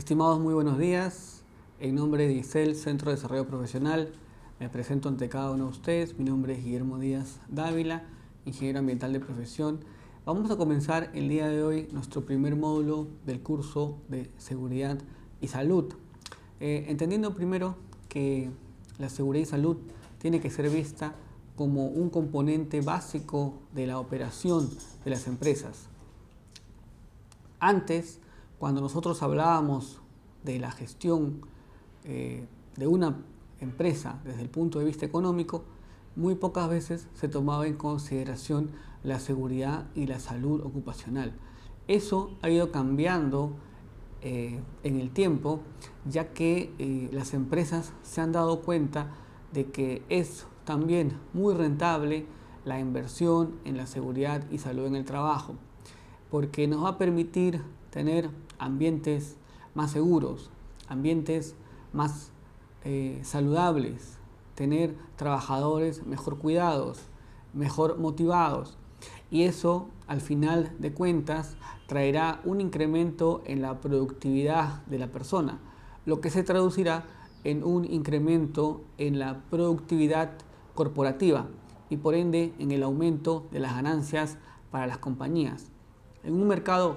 Estimados, muy buenos días. En nombre de ICEL, Centro de Desarrollo Profesional, me presento ante cada uno de ustedes. Mi nombre es Guillermo Díaz Dávila, ingeniero ambiental de profesión. Vamos a comenzar el día de hoy nuestro primer módulo del curso de Seguridad y Salud. Entendiendo primero que la seguridad y salud tiene que ser vista como un componente básico de la operación de las empresas. Antes, cuando nosotros hablábamos de la gestión de una empresa desde el punto de vista económico, muy pocas veces se tomaba en consideración la seguridad y la salud ocupacional. Eso ha ido cambiando en el tiempo, ya que las empresas se han dado cuenta de que es también muy rentable la inversión en la seguridad y salud en el trabajo, porque nos va a permitir tener ambientes más seguros, ambientes más saludables, tener trabajadores mejor cuidados, mejor motivados, y eso al final de cuentas traerá un incremento en la productividad de la persona, lo que se traducirá en un incremento en la productividad corporativa y por ende en el aumento de las ganancias para las compañías. En un mercado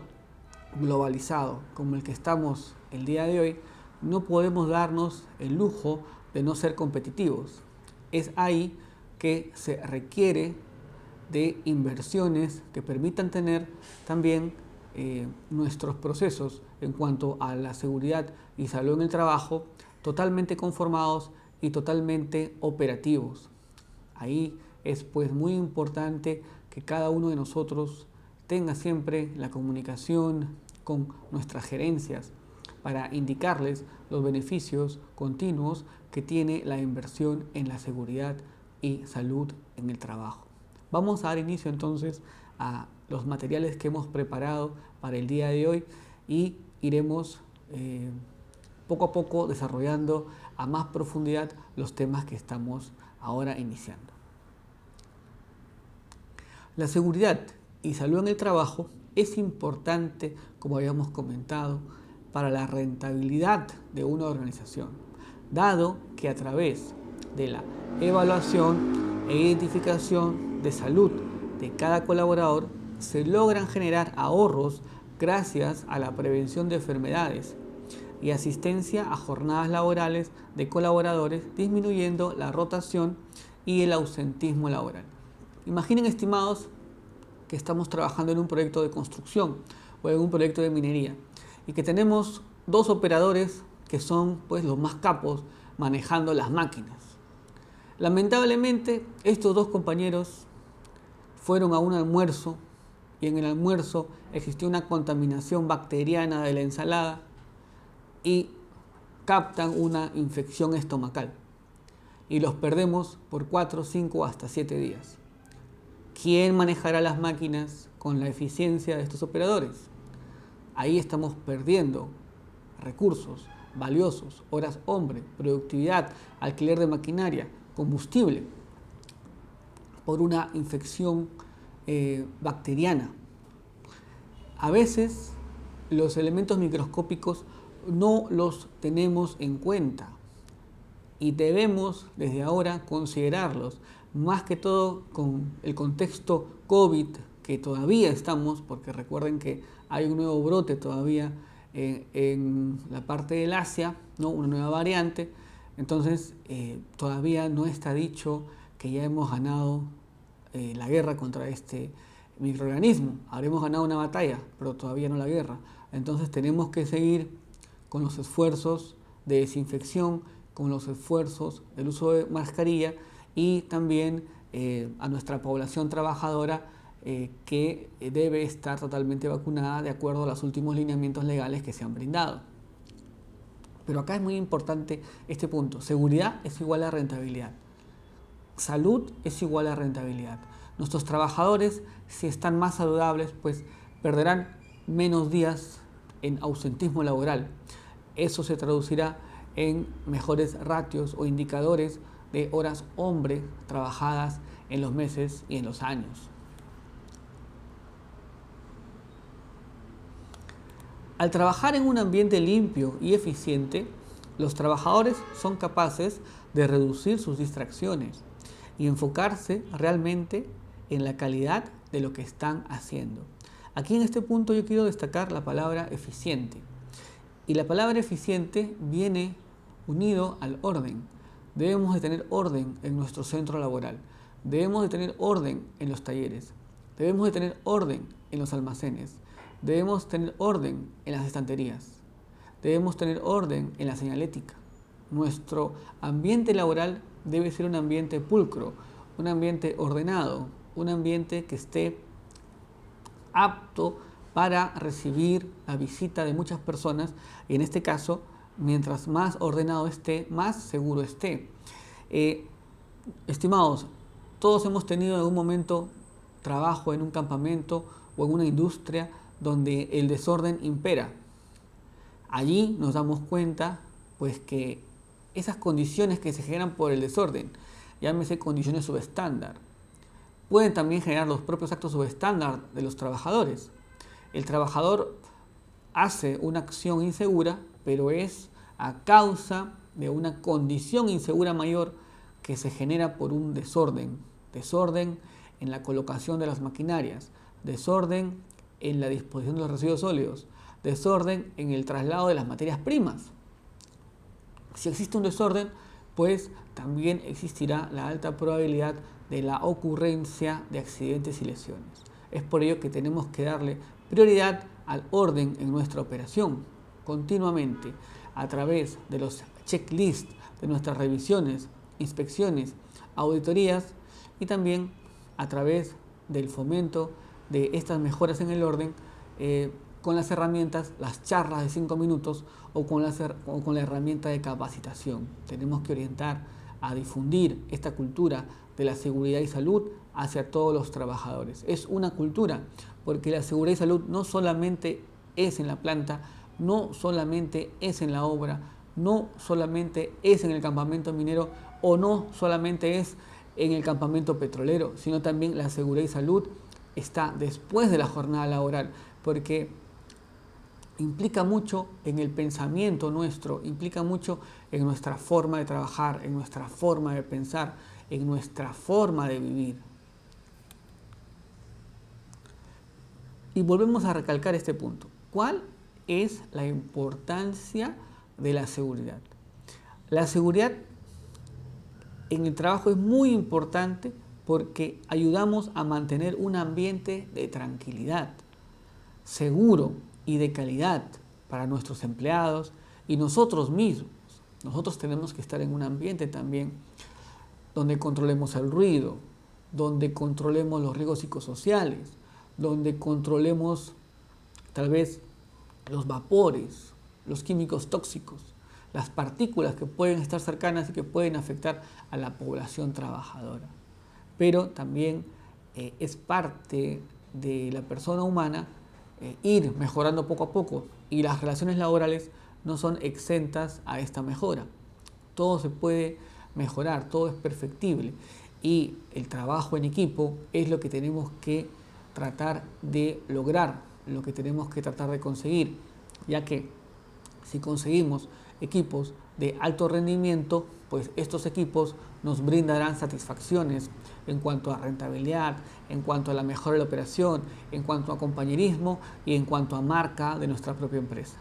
globalizado como el que estamos el día de hoy, no podemos darnos el lujo de no ser competitivos. Es ahí que se requiere de inversiones que permitan tener también nuestros procesos en cuanto a la seguridad y salud en el trabajo totalmente conformados y totalmente operativos. Ahí es pues muy importante que cada uno de nosotros tenga siempre la comunicación con nuestras gerencias para indicarles los beneficios continuos que tiene la inversión en la seguridad y salud en el trabajo. Vamos a dar inicio entonces a los materiales que hemos preparado para el día de hoy y iremos poco a poco desarrollando a más profundidad los temas que estamos ahora iniciando. La seguridad y salud en el trabajo es importante, como habíamos comentado, para la rentabilidad de una organización, dado que a través de la evaluación e identificación de salud de cada colaborador se logran generar ahorros gracias a la prevención de enfermedades y asistencia a jornadas laborales de colaboradores, disminuyendo la rotación y el ausentismo laboral. Imaginen, estimados, que estamos trabajando en un proyecto de construcción o en un proyecto de minería y que tenemos dos operadores que son pues los más capos manejando las máquinas. Lamentablemente, estos dos compañeros fueron a un almuerzo y en el almuerzo existió una contaminación bacteriana de la ensalada y captan una infección estomacal y los perdemos por 4, 5 hasta 7 días. ¿Quién manejará las máquinas con la eficiencia de estos operadores? Ahí estamos perdiendo recursos valiosos, horas hombre, productividad, alquiler de maquinaria, combustible, por una infección bacteriana. A veces los elementos microscópicos no los tenemos en cuenta y debemos desde ahora considerarlos, más que todo con el contexto COVID que todavía estamos, porque recuerden que hay un nuevo brote todavía en la parte del Asia, ¿no? Una nueva variante. Entonces todavía no está dicho que ya hemos ganado la guerra contra este microorganismo. Habremos ganado una batalla, pero todavía no la guerra. Entonces tenemos que seguir con los esfuerzos de desinfección, con los esfuerzos del uso de mascarilla y también a nuestra población trabajadora que debe estar totalmente vacunada de acuerdo a los últimos lineamientos legales que se han brindado. Pero acá es muy importante este punto. Seguridad es igual a rentabilidad. Salud es igual a rentabilidad. Nuestros trabajadores, si están más saludables, pues perderán menos días en ausentismo laboral. Eso se traducirá en mejores ratios o indicadores de horas hombre trabajadas en los meses y en los años. Al trabajar en un ambiente limpio y eficiente, los trabajadores son capaces de reducir sus distracciones y enfocarse realmente en la calidad de lo que están haciendo. Aquí en este punto yo quiero destacar la palabra eficiente. Y la palabra eficiente viene unido al orden. Debemos de tener orden en nuestro centro laboral. Debemos de tener orden en los talleres. Debemos de tener orden en los almacenes. Debemos tener orden en las estanterías. Debemos tener orden en la señalética. Nuestro ambiente laboral debe ser un ambiente pulcro, un ambiente ordenado, un ambiente que esté apto para recibir la visita de muchas personas, y en este caso, mientras más ordenado esté, más seguro esté. Estimados, todos hemos tenido en algún momento trabajo en un campamento o en una industria donde el desorden impera. Allí nos damos cuenta pues que esas condiciones que se generan por el desorden, llámese condiciones subestándar, pueden también generar los propios actos subestándar de los trabajadores. El trabajador hace una acción insegura, pero es a causa de una condición insegura mayor que se genera por un desorden. Desorden en la colocación de las maquinarias, desorden en la disposición de los residuos sólidos, desorden en el traslado de las materias primas. Si existe un desorden, pues también existirá la alta probabilidad de la ocurrencia de accidentes y lesiones. Es por ello que tenemos que darle prioridad al orden en nuestra operación, continuamente, a través de los checklists, de nuestras revisiones, inspecciones, auditorías y también a través del fomento de estas mejoras en el orden con las herramientas, las charlas de 5 minutos o con la herramienta de capacitación. Tenemos que orientar a difundir esta cultura de la seguridad y salud hacia todos los trabajadores. Es una cultura, porque la seguridad y salud no solamente es en la planta, no solamente es en la obra, no solamente es en el campamento minero o no solamente es en el campamento petrolero, sino también la seguridad y salud está después de la jornada laboral, porque implica mucho en el pensamiento nuestro, implica mucho en nuestra forma de trabajar, en nuestra forma de pensar, en nuestra forma de vivir. Y volvemos a recalcar este punto. ¿Cuál es la importancia de la seguridad? La seguridad en el trabajo es muy importante porque ayudamos a mantener un ambiente de tranquilidad, seguro y de calidad para nuestros empleados y nosotros mismos. Nosotros tenemos que estar en un ambiente también donde controlemos el ruido, donde controlemos los riesgos psicosociales, donde controlemos tal vez los vapores, los químicos tóxicos, las partículas que pueden estar cercanas y que pueden afectar a la población trabajadora. Pero también es parte de la persona humana ir mejorando poco a poco, y las relaciones laborales no son exentas a esta mejora. Todo se puede mejorar, todo es perfectible, y el trabajo en equipo es lo que tenemos que tratar de lograr, lo que tenemos que tratar de conseguir, ya que si conseguimos equipos de alto rendimiento, pues estos equipos nos brindarán satisfacciones en cuanto a rentabilidad, en cuanto a la mejora de la operación, en cuanto a compañerismo y en cuanto a marca de nuestra propia empresa.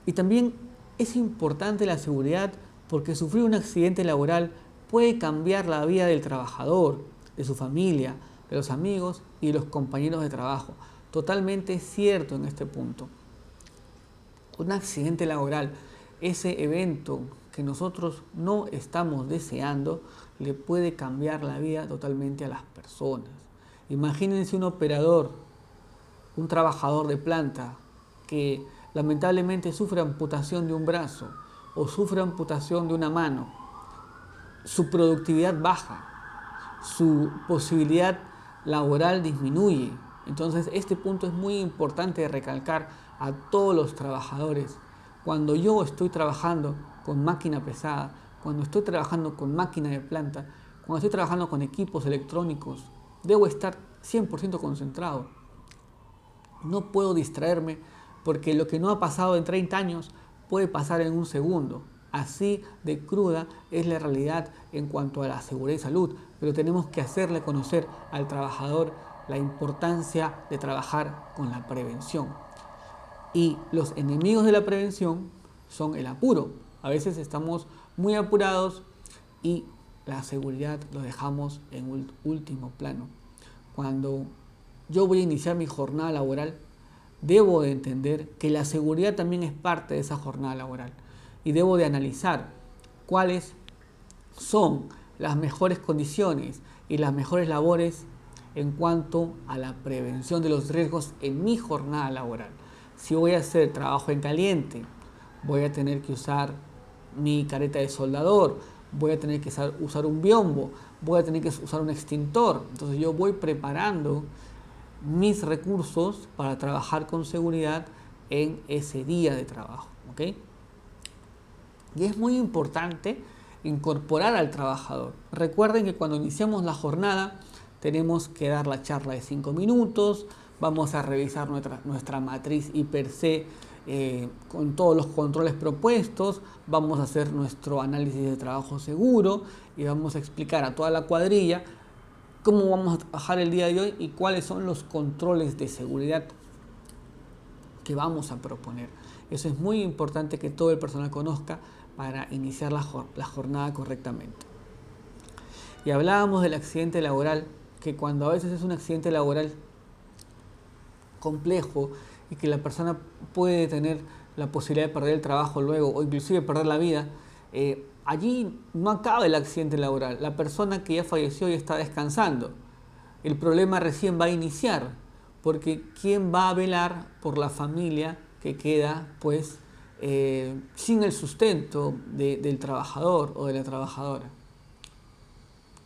Y también es importante la seguridad porque sufrir un accidente laboral puede cambiar la vida del trabajador, de su familia, de los amigos y de los compañeros de trabajo. Totalmente cierto en este punto. Un accidente laboral, ese evento que nosotros no estamos deseando, le puede cambiar la vida totalmente a las personas. Imagínense un operador, un trabajador de planta que lamentablemente sufre amputación de un brazo o sufre amputación de una mano. Su productividad baja, su posibilidad laboral disminuye. Entonces este punto es muy importante de recalcar a todos los trabajadores. Cuando yo estoy trabajando con máquina pesada, cuando estoy trabajando con máquina de planta, cuando estoy trabajando con equipos electrónicos, debo estar 100% concentrado. No puedo distraerme porque lo que no ha pasado en 30 años puede pasar en un segundo. Así de cruda es la realidad en cuanto a la seguridad y salud, pero tenemos que hacerle conocer al trabajador la importancia de trabajar con la prevención. Y los enemigos de la prevención son el apuro. A veces estamos muy apurados y la seguridad lo dejamos en último plano. Cuando yo voy a iniciar mi jornada laboral, debo de entender que la seguridad también es parte de esa jornada laboral y debo de analizar cuáles son las mejores condiciones y las mejores labores en cuanto a la prevención de los riesgos en mi jornada laboral. Si voy a hacer trabajo en caliente, voy a tener que usar mi careta de soldador, voy a tener que usar un biombo, voy a tener que usar un extintor. Entonces yo voy preparando mis recursos para trabajar con seguridad en ese día de trabajo, ¿ok? Y es muy importante incorporar al trabajador. Recuerden que cuando iniciamos la jornada tenemos que dar la charla de 5 minutos, vamos a revisar nuestra matriz IPER-C con todos los controles propuestos, vamos a hacer nuestro análisis de trabajo seguro y vamos a explicar a toda la cuadrilla cómo vamos a trabajar el día de hoy y cuáles son los controles de seguridad que vamos a proponer. Eso es muy importante que todo el personal conozca para iniciar la jornada correctamente. Y hablábamos del accidente laboral, que cuando a veces es un accidente laboral complejo y que la persona puede tener la posibilidad de perder el trabajo luego o inclusive perder la vida, allí no acaba el accidente laboral. La persona que ya falleció ya está descansando. El problema recién va a iniciar, porque ¿quién va a velar por la familia que queda pues sin el sustento del trabajador o de la trabajadora?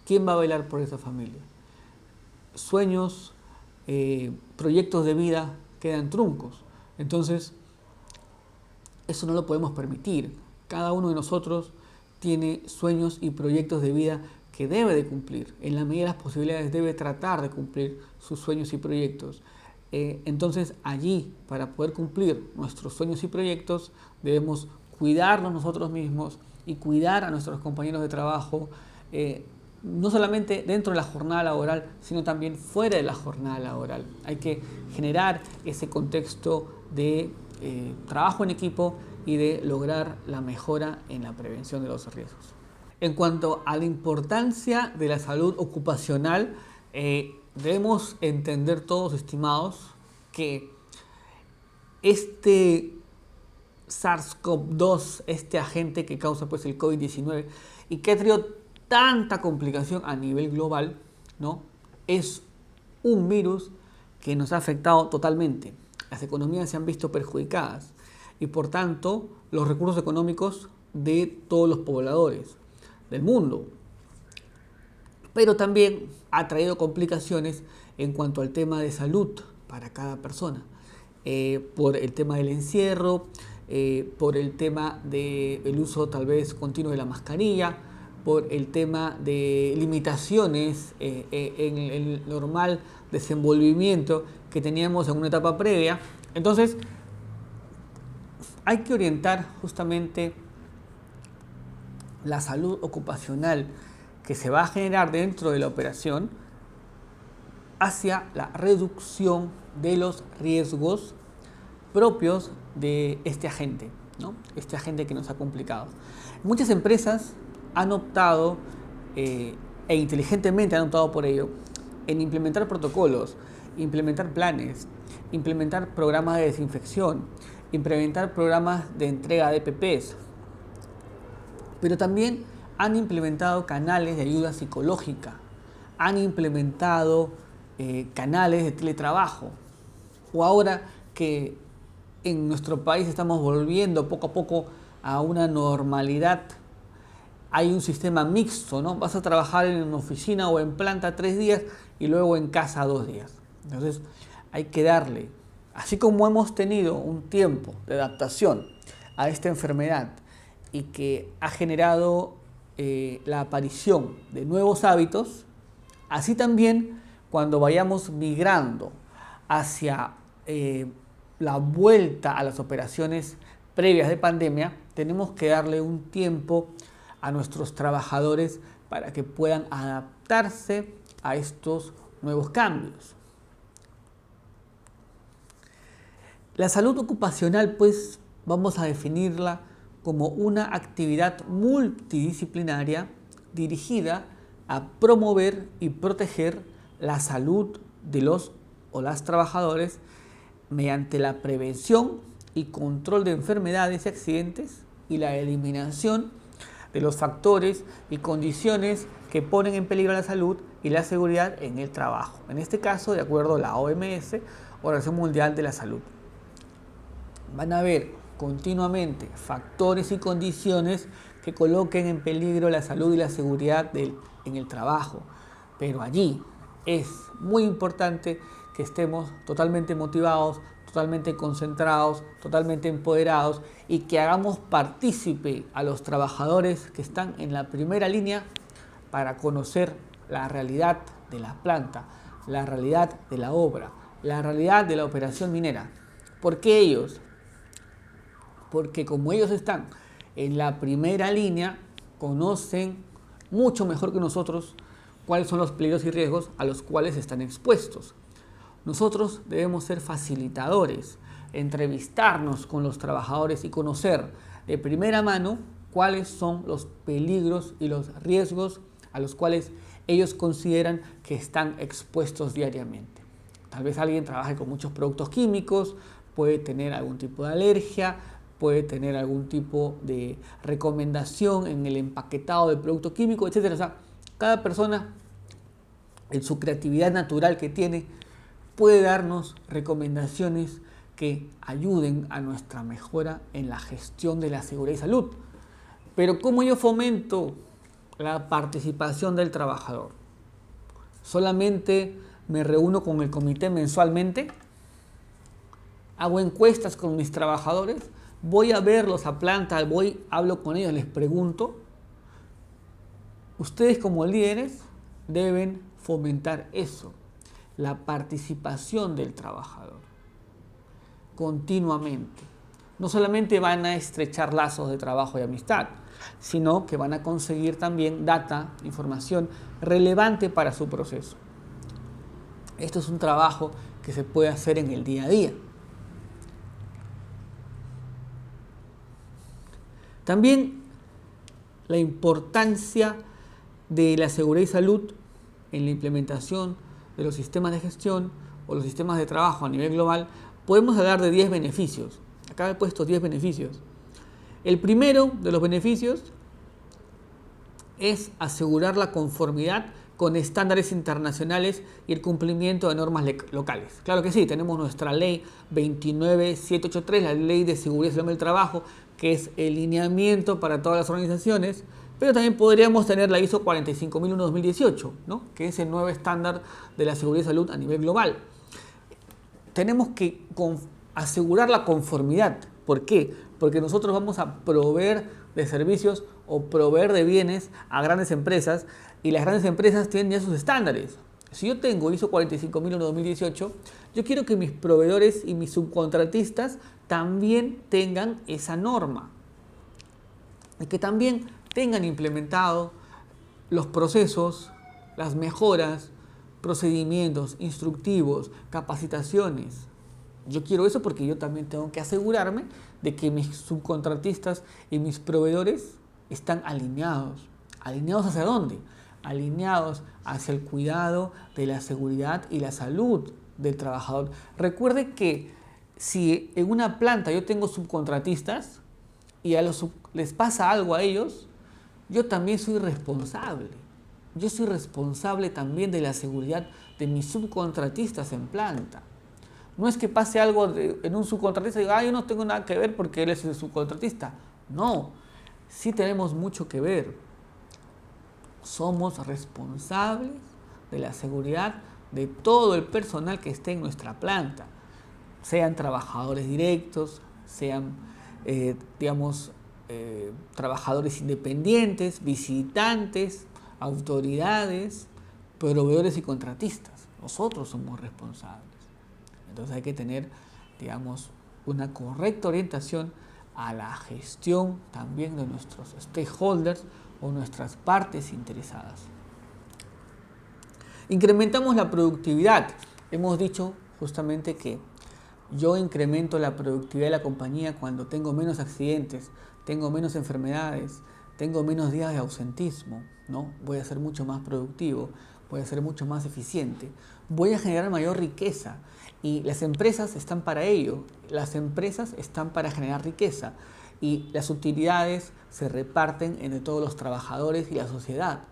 ¿Quién va a velar por esa familia? Sueños, proyectos de vida quedan truncos. Entonces, eso no lo podemos permitir. Cada uno de nosotros tiene sueños y proyectos de vida que debe de cumplir. En la medida de las posibilidades debe tratar de cumplir sus sueños y proyectos. Entonces, allí, para poder cumplir nuestros sueños y proyectos, debemos cuidarnos nosotros mismos y cuidar a nuestros compañeros de trabajo, no solamente dentro de la jornada laboral, sino también fuera de la jornada laboral. Hay que generar ese contexto de trabajo en equipo y de lograr la mejora en la prevención de los riesgos. En cuanto a la importancia de la salud ocupacional, debemos entender todos, estimados, que este SARS-CoV-2, este agente que causa pues el COVID-19 y que ha traído tanta complicación a nivel global, ¿no? Es un virus que nos ha afectado totalmente. Las economías se han visto perjudicadas y por tanto los recursos económicos de todos los pobladores del mundo. Pero también ha traído complicaciones en cuanto al tema de salud para cada persona, por el tema del encierro, por el tema del uso tal vez continuo de la mascarilla, por el tema de limitaciones en el normal desenvolvimiento que teníamos en una etapa previa. Entonces, hay que orientar justamente la salud ocupacional que se va a generar dentro de la operación hacia la reducción de los riesgos propios de este agente, ¿no? Este agente que nos ha complicado. Muchas empresas han optado, e inteligentemente han optado por ello, en implementar protocolos, implementar planes, implementar programas de desinfección, implementar programas de entrega de EPPs, pero también han implementado canales de ayuda psicológica, han implementado canales de teletrabajo, o ahora que en nuestro país estamos volviendo poco a poco a una normalidad, hay un sistema mixto, ¿no? Vas a trabajar en una oficina o en planta 3 días y luego en casa 2 días. Entonces hay que darle, así como hemos tenido un tiempo de adaptación a esta enfermedad y que ha generado la aparición de nuevos hábitos, así también cuando vayamos migrando hacia la vuelta a las operaciones previas de pandemia, tenemos que darle un tiempo a nuestros trabajadores para que puedan adaptarse a estos nuevos cambios. La salud ocupacional, pues, vamos a definirla como una actividad multidisciplinaria dirigida a promover y proteger la salud de los o las trabajadores mediante la prevención y control de enfermedades y accidentes y la eliminación de los factores y condiciones que ponen en peligro la salud y la seguridad en el trabajo. En este caso, de acuerdo a la OMS, Organización Mundial de la Salud. Van a haber continuamente factores y condiciones que coloquen en peligro la salud y la seguridad en el trabajo. Pero allí es muy importante que estemos totalmente motivados, totalmente concentrados, totalmente empoderados y que hagamos partícipe a los trabajadores que están en la primera línea para conocer la realidad de la planta, la realidad de la obra, la realidad de la operación minera. ¿Por qué ellos? Porque como ellos están en la primera línea, conocen mucho mejor que nosotros cuáles son los peligros y riesgos a los cuales están expuestos. Nosotros debemos ser facilitadores, entrevistarnos con los trabajadores y conocer de primera mano cuáles son los peligros y los riesgos a los cuales ellos consideran que están expuestos diariamente. Tal vez alguien trabaje con muchos productos químicos, puede tener algún tipo de alergia, puede tener algún tipo de recomendación en el empaquetado del producto químico, etc. O sea, cada persona, en su creatividad natural que tiene, puede darnos recomendaciones que ayuden a nuestra mejora en la gestión de la seguridad y salud. Pero ¿cómo yo fomento la participación del trabajador? ¿Solamente me reúno con el comité mensualmente? ¿Hago encuestas con mis trabajadores? ¿Voy a verlos a planta? ¿Hablo con ellos? ¿Les pregunto? Ustedes como líderes deben fomentar eso, la participación del trabajador continuamente. No solamente van a estrechar lazos de trabajo y amistad, sino que van a conseguir también data, información relevante para su proceso. Esto es un trabajo que se puede hacer en el día a día. También la importancia de la seguridad y salud en la implementación de los sistemas de gestión o los sistemas de trabajo a nivel global. Podemos hablar de 10 beneficios. Acá he puesto 10 beneficios. El primero de los beneficios es asegurar la conformidad con estándares internacionales y el cumplimiento de normas locales. Claro que sí, tenemos nuestra ley 29783, la ley de seguridad y salud del trabajo, que es el lineamiento para todas las organizaciones, pero también podríamos tener la ISO 45001-2018, ¿no? Que es el nuevo estándar de la seguridad y salud a nivel global. Tenemos que asegurar la conformidad. ¿Por qué? Porque nosotros vamos a proveer de servicios o proveer de bienes a grandes empresas y las grandes empresas tienen ya sus estándares. Si yo tengo ISO 45001-2018, yo quiero que mis proveedores y mis subcontratistas también tengan esa norma y que también tengan implementado los procesos, las mejoras, procedimientos instructivos, capacitaciones. Yo quiero eso porque yo también tengo que asegurarme de que mis subcontratistas y mis proveedores están alineados. ¿Alineados hacia dónde? Alineados hacia el cuidado de la seguridad y la salud del trabajador. Recuerde que si en una planta yo tengo subcontratistas y les pasa algo a ellos, yo también soy responsable. Yo soy responsable también de la seguridad de mis subcontratistas en planta. No es que pase algo en un subcontratista y diga, yo no tengo nada que ver porque él es el subcontratista. No, sí tenemos mucho que ver. Somos responsables de la seguridad de todo el personal que esté en nuestra planta. Sean trabajadores directos, sean, trabajadores independientes, visitantes, autoridades, proveedores y contratistas. Nosotros somos responsables. Entonces hay que tener, una correcta orientación a la gestión también de nuestros stakeholders o nuestras partes interesadas. Incrementamos la productividad. Hemos dicho justamente que yo incremento la productividad de la compañía cuando tengo menos accidentes, tengo menos enfermedades, tengo menos días de ausentismo, ¿no? Voy a ser mucho más productivo, voy a ser mucho más eficiente, voy a generar mayor riqueza y las empresas están para ello. Las empresas están para generar riqueza y las utilidades se reparten entre todos los trabajadores y la sociedad.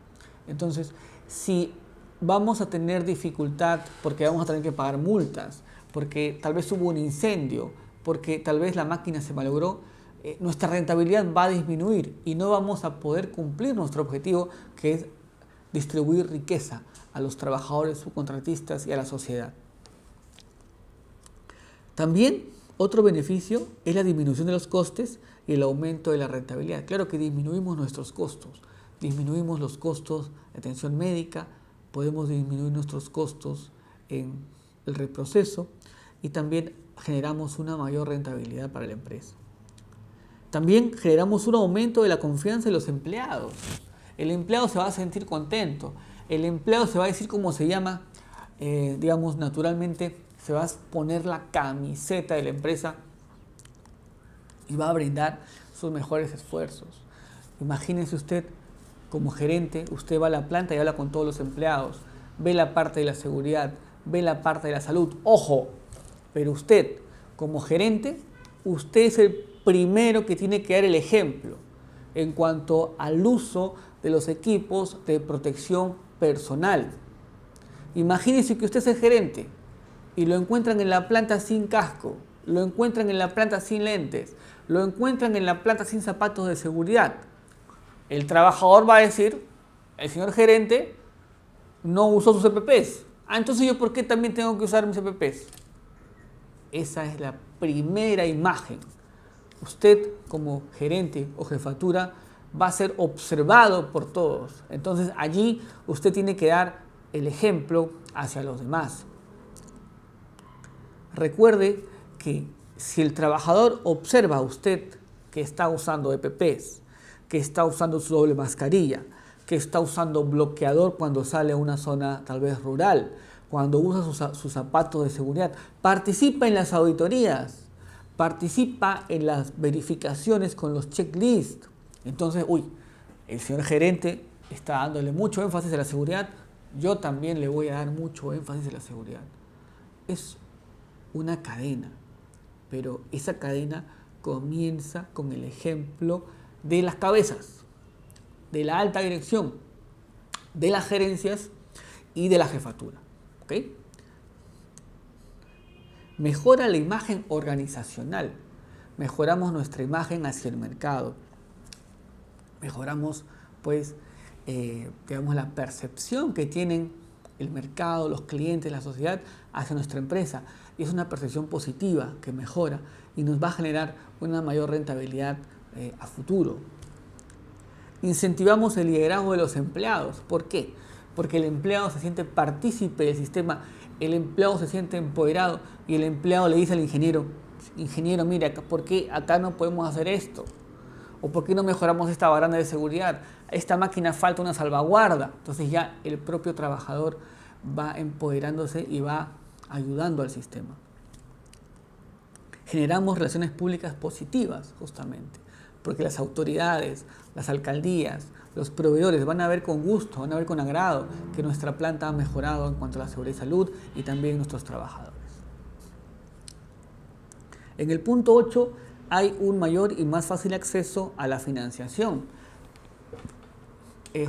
Entonces, si vamos a tener dificultad porque vamos a tener que pagar multas, porque tal vez hubo un incendio, porque tal vez la máquina se malogró, nuestra rentabilidad va a disminuir y no vamos a poder cumplir nuestro objetivo, que es distribuir riqueza a los trabajadores, subcontratistas y a la sociedad. También otro beneficio es la disminución de los costes y el aumento de la rentabilidad. Claro que disminuimos nuestros costos, disminuimos los costos de atención médica, podemos disminuir nuestros costos en el reproceso y también generamos una mayor rentabilidad para la empresa. También generamos un aumento de la confianza de los empleados. El empleado se va a sentir contento, el empleado se va a decir cómo se llama, digamos naturalmente se va a poner la camiseta de la empresa y va a brindar sus mejores esfuerzos. Imagínese usted como gerente, usted va a la planta y habla con todos los empleados, ve la parte de la seguridad, ve la parte de la salud. ¡Ojo! Pero usted, como gerente, usted es el primero que tiene que dar el ejemplo en cuanto al uso de los equipos de protección personal. Imagínese que usted es el gerente y lo encuentran en la planta sin casco, lo encuentran en la planta sin lentes, lo encuentran en la planta sin zapatos de seguridad. El trabajador va a decir, el señor gerente no usó sus EPPs. Entonces yo ¿por qué también tengo que usar mis EPPs? Esa es la primera imagen. Usted como gerente o jefatura va a ser observado por todos. Entonces allí usted tiene que dar el ejemplo hacia los demás. Recuerde que si el trabajador observa a usted que está usando EPPs, que está usando su doble mascarilla, que está usando bloqueador cuando sale a una zona tal vez rural, cuando usa sus zapatos de seguridad, participa en las auditorías, participa en las verificaciones con los checklists. Entonces, el señor gerente está dándole mucho énfasis a la seguridad, yo también le voy a dar mucho énfasis a la seguridad. Es una cadena, pero esa cadena comienza con el ejemplo de las cabezas, de la alta dirección, de las gerencias y de la jefatura. ¿Ok? Mejora la imagen organizacional, mejoramos nuestra imagen hacia el mercado, mejoramos digamos, la percepción que tienen el mercado, los clientes, la sociedad hacia nuestra empresa. Y es una percepción positiva que mejora y nos va a generar una mayor rentabilidad a futuro. Incentivamos el liderazgo de los empleados. ¿Por qué? Porque el empleado se siente partícipe del sistema, el empleado se siente empoderado y el empleado le dice al ingeniero, mira, ¿por qué acá no podemos hacer esto? ¿O por qué no mejoramos esta baranda de seguridad? A esta máquina falta una salvaguarda. Entonces ya el propio trabajador va empoderándose y va ayudando al sistema. Generamos relaciones públicas positivas, justamente, porque las autoridades, las alcaldías, los proveedores van a ver con gusto, van a ver con agrado que nuestra planta ha mejorado en cuanto a la seguridad y salud y también nuestros trabajadores. En el punto 8 hay un mayor y más fácil acceso a la financiación.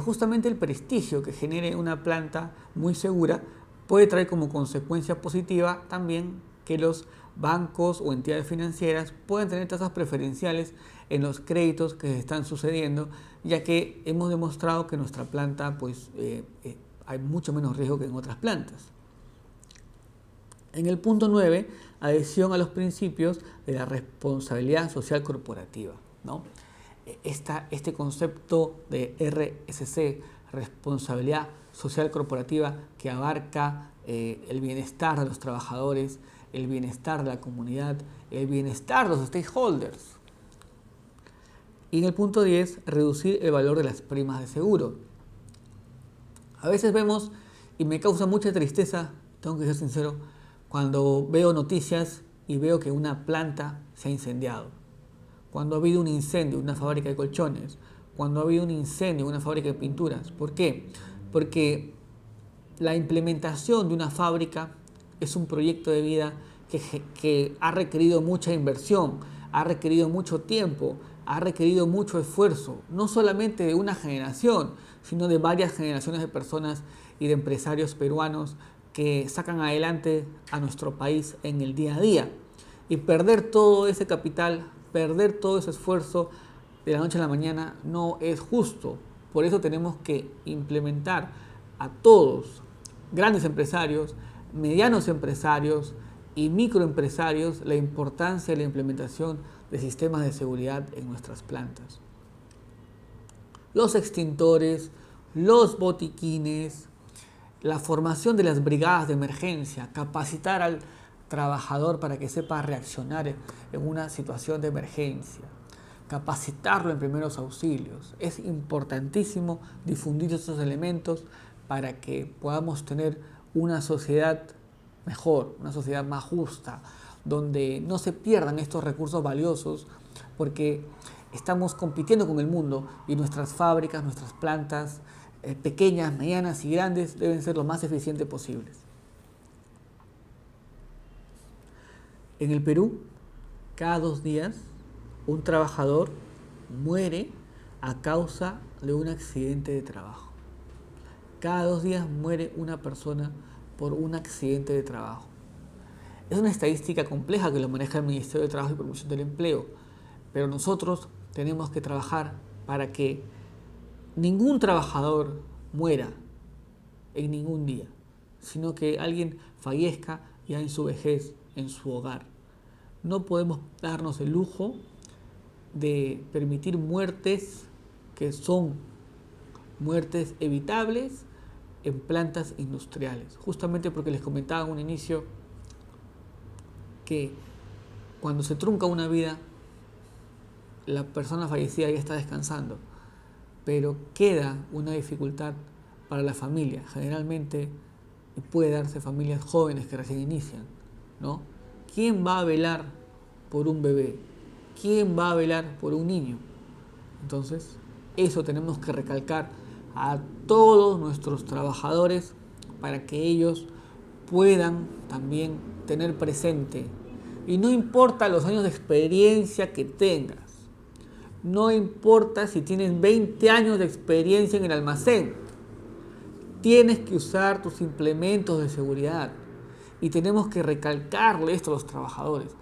Justamente el prestigio que genere una planta muy segura puede traer como consecuencia positiva también que los bancos o entidades financieras pueden tener tasas preferenciales en los créditos que se están sucediendo, ya que hemos demostrado que en nuestra planta hay mucho menos riesgo que en otras plantas. En el punto 9, adhesión a los principios de la responsabilidad social corporativa, ¿no? Este concepto de RSC, responsabilidad social corporativa, que abarca el bienestar de los trabajadores, el bienestar de la comunidad, el bienestar de los stakeholders. Y en el punto 10, reducir el valor de las primas de seguro. A veces vemos, y me causa mucha tristeza, tengo que ser sincero, cuando veo noticias y veo que una planta se ha incendiado. Cuando ha habido un incendio en una fábrica de colchones, cuando ha habido un incendio en una fábrica de pinturas. ¿Por qué? Porque la implementación de una fábrica es un proyecto de vida que ha requerido mucha inversión, ha requerido mucho tiempo, ha requerido mucho esfuerzo, no solamente de una generación, sino de varias generaciones de personas y de empresarios peruanos que sacan adelante a nuestro país en el día a día. Y perder todo ese capital, perder todo ese esfuerzo de la noche a la mañana no es justo. Por eso tenemos que implementar a todos, grandes empresarios, medianos empresarios y microempresarios, la importancia de la implementación de sistemas de seguridad en nuestras plantas. Los extintores, los botiquines, la formación de las brigadas de emergencia, capacitar al trabajador para que sepa reaccionar en una situación de emergencia, capacitarlo en primeros auxilios. Es importantísimo difundir estos elementos para que podamos tener una sociedad mejor, una sociedad más justa, donde no se pierdan estos recursos valiosos, porque estamos compitiendo con el mundo y nuestras fábricas, nuestras plantas, pequeñas, medianas y grandes, deben ser lo más eficientes posibles. En el Perú, cada 2 días, un trabajador muere a causa de un accidente de trabajo. Cada 2 días muere una persona por un accidente de trabajo. Es una estadística compleja que lo maneja el Ministerio de Trabajo y Promoción del Empleo, pero nosotros tenemos que trabajar para que ningún trabajador muera en ningún día, sino que alguien fallezca ya en su vejez, en su hogar. No podemos darnos el lujo de permitir muertes que son muertes evitables en plantas industriales, justamente porque les comentaba en un inicio que cuando se trunca una vida, la persona fallecida ya está descansando, pero queda una dificultad para la familia. Generalmente puede darse familias jóvenes que recién inician, ¿no? ¿Quién va a velar por un bebé? ¿Quién va a velar por un niño? Entonces, eso tenemos que recalcar a todos nuestros trabajadores para que ellos puedan también tener presente. Y no importa los años de experiencia que tengas, no importa si tienes 20 años de experiencia en el almacén, tienes que usar tus implementos de seguridad. Y tenemos que recalcarle esto a los trabajadores.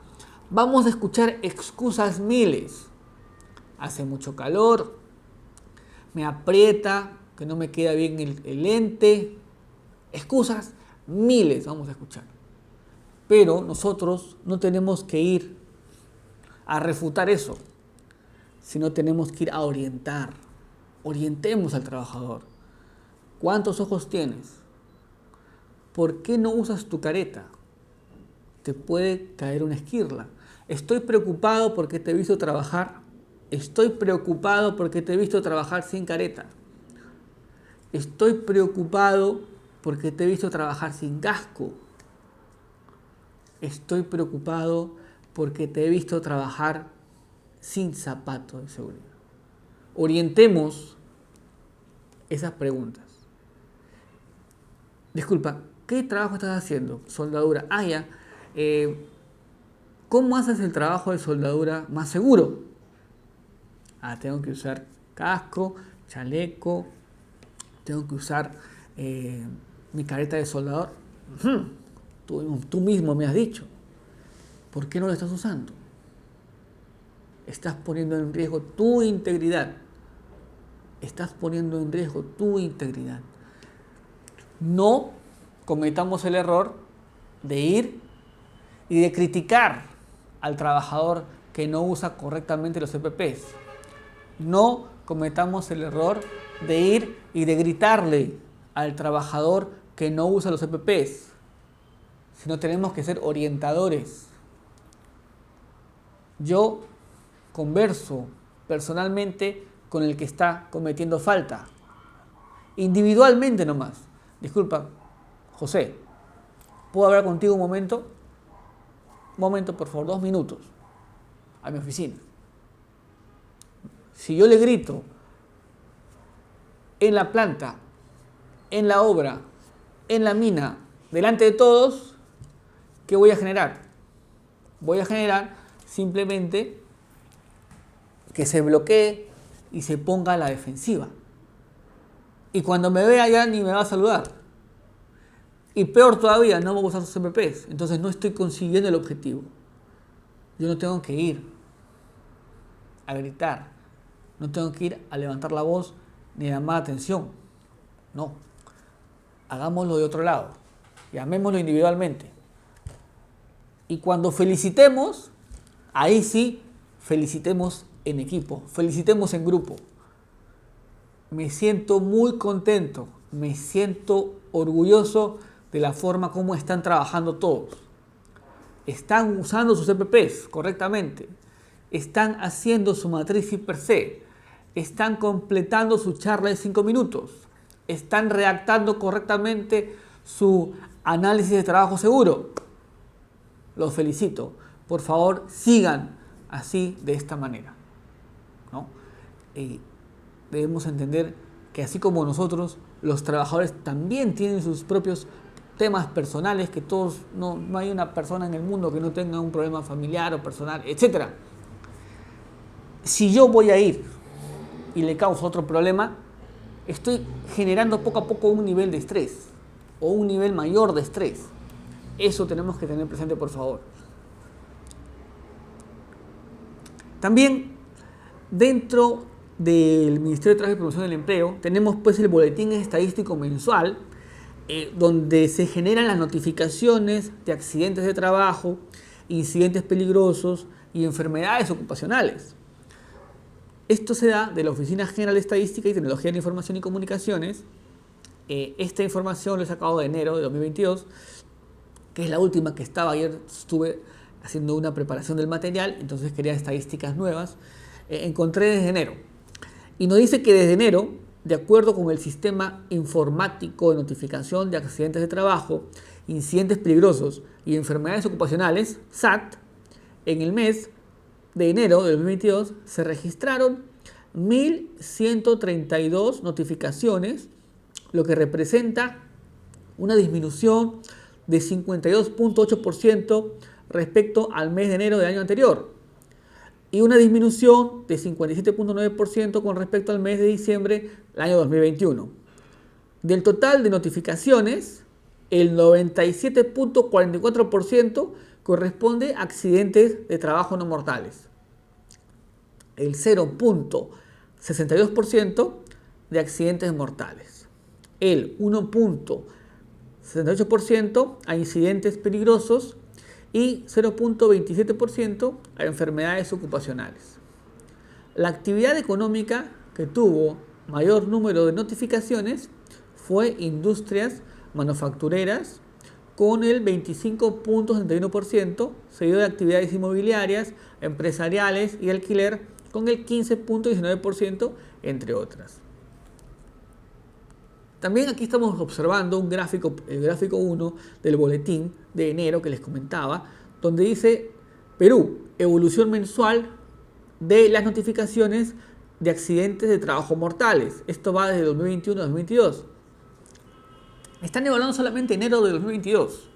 Vamos a escuchar excusas miles. Hace mucho calor, me aprieta, que no me queda bien el lente. Excusas miles vamos a escuchar. Pero nosotros no tenemos que ir a refutar eso, sino tenemos que ir a orientar. Orientemos al trabajador. ¿Cuántos ojos tienes? ¿Por qué no usas tu careta? Te puede caer una esquirla. Estoy preocupado porque te he visto trabajar. Estoy preocupado porque te he visto trabajar sin careta. Estoy preocupado porque te he visto trabajar sin casco. Estoy preocupado porque te he visto trabajar sin zapatos de seguridad. Orientemos esas preguntas. Disculpa, ¿qué trabajo estás haciendo? Soldadura. Ah, ya. ¿Cómo haces el trabajo de soldadura más seguro? Ah, tengo que usar casco, chaleco, tengo que usar mi careta de soldador. Tú mismo me has dicho. ¿Por qué no lo estás usando? Estás poniendo en riesgo tu integridad. Estás poniendo en riesgo tu integridad. No cometamos el error de ir y de criticar al trabajador que no usa correctamente los EPPs. No cometamos el error de ir y de gritarle al trabajador que no usa los EPPs, sino tenemos que ser orientadores. Yo converso personalmente con el que está cometiendo falta, individualmente nomás. Disculpa, José, ¿puedo hablar contigo un momento? Un momento, por favor, 2 minutos, a mi oficina. Si yo le grito en la planta, en la obra, en la mina, delante de todos, ¿qué voy a generar? Voy a generar simplemente que se bloquee y se ponga a la defensiva. Y cuando me vea ya ni me va a saludar. Y peor todavía, no va a usar sus CPPs. Entonces no estoy consiguiendo el objetivo. Yo no tengo que ir a gritar. No tengo que ir a levantar la voz ni a llamar atención. No. Hagámoslo de otro lado. Llamémoslo individualmente. Y cuando felicitemos, ahí sí, felicitemos en equipo, felicitemos en grupo. Me siento muy contento, me siento orgulloso de la forma como están trabajando todos. Están usando sus EPPs correctamente, están haciendo su matriz per se, están completando su charla de 5 minutos, están redactando correctamente su análisis de trabajo seguro. Los felicito. Por favor, sigan así, de esta manera, ¿no? Debemos entender que así como nosotros, los trabajadores también tienen sus propios temas personales, que todos, no hay una persona en el mundo que no tenga un problema familiar o personal, etc. Si yo voy a ir y le causo otro problema, estoy generando poco a poco un nivel de estrés o un nivel mayor de estrés. Eso tenemos que tener presente, por favor. También dentro del Ministerio de Trabajo y Promoción del Empleo tenemos pues el boletín estadístico mensual, donde se generan las notificaciones de accidentes de trabajo, incidentes peligrosos y enfermedades ocupacionales. Esto se da de la Oficina General de Estadística y Tecnología de la Información y Comunicaciones. Esta información lo he sacado de enero de 2022, que es la última que estaba. Ayer estuve haciendo una preparación del material, entonces quería estadísticas nuevas. Encontré desde enero. Y nos dice que desde enero, de acuerdo con el Sistema Informático de Notificación de Accidentes de Trabajo, Incidentes Peligrosos y Enfermedades Ocupacionales, SAT, en el mes de enero de 2022 se registraron 1.132 notificaciones, lo que representa una disminución de 52.8% respecto al mes de enero del año anterior y una disminución de 57.9% con respecto al mes de diciembre del año 2021. Del total de notificaciones, el 97.44% corresponde a accidentes de trabajo no mortales, el 0.62% de accidentes mortales, el 1.68% a incidentes peligrosos y 0.27% a enfermedades ocupacionales. La actividad económica que tuvo mayor número de notificaciones fue industrias manufactureras con el 25.61%, seguido de actividades inmobiliarias, empresariales y alquiler con el 15.19%, entre otras. También aquí estamos observando un gráfico, el gráfico 1 del boletín de enero que les comentaba, donde dice Perú, evolución mensual de las notificaciones de accidentes de trabajo mortales. Esto va desde 2021 a 2022. Están evaluando solamente enero de 2022.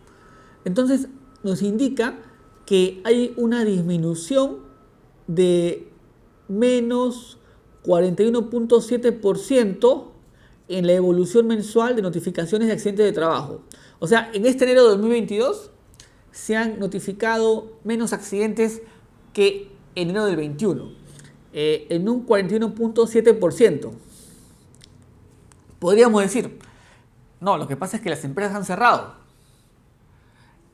Entonces nos indica que hay una disminución de menos 41.7% en la evolución mensual de notificaciones de accidentes de trabajo. O sea, en este enero de 2022 se han notificado menos accidentes que en enero del 21, en un 41.7%. Podríamos decir, no, lo que pasa es que las empresas han cerrado.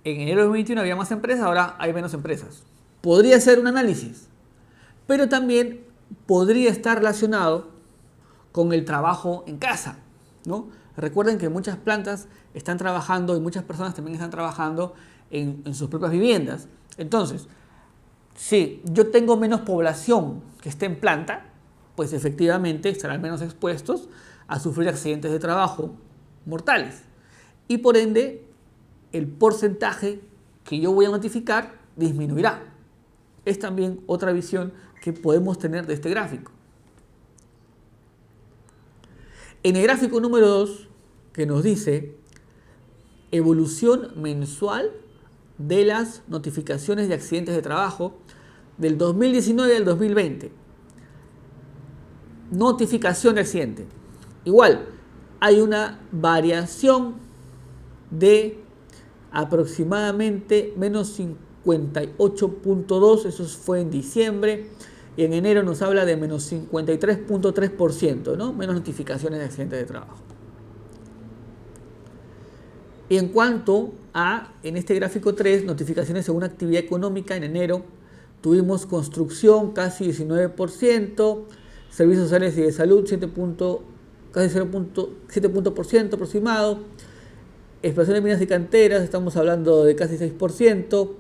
En enero del 2021 había más empresas, ahora hay menos empresas. Podría ser un análisis, pero también podría estar relacionado con el trabajo en casa, ¿no? Recuerden que muchas plantas están trabajando y muchas personas también están trabajando en sus propias viviendas. Entonces, si yo tengo menos población que esté en planta, pues efectivamente estarán menos expuestos a sufrir accidentes de trabajo mortales. Y por ende, el porcentaje que yo voy a notificar disminuirá. Es también otra visión que podemos tener de este gráfico. En el gráfico número 2, que nos dice evolución mensual de las notificaciones de accidentes de trabajo del 2019 al 2020. Notificación de accidente. Igual, hay una variación de aproximadamente menos 58.2, eso fue en diciembre, y en enero nos habla de menos 53.3%, ¿no? Menos notificaciones de accidentes de trabajo. Y en cuanto a, en este gráfico 3, notificaciones según actividad económica, en enero tuvimos construcción casi 19%, servicios sociales y de salud casi 0.7% aproximado, explotación de minas y canteras, estamos hablando de casi 6%,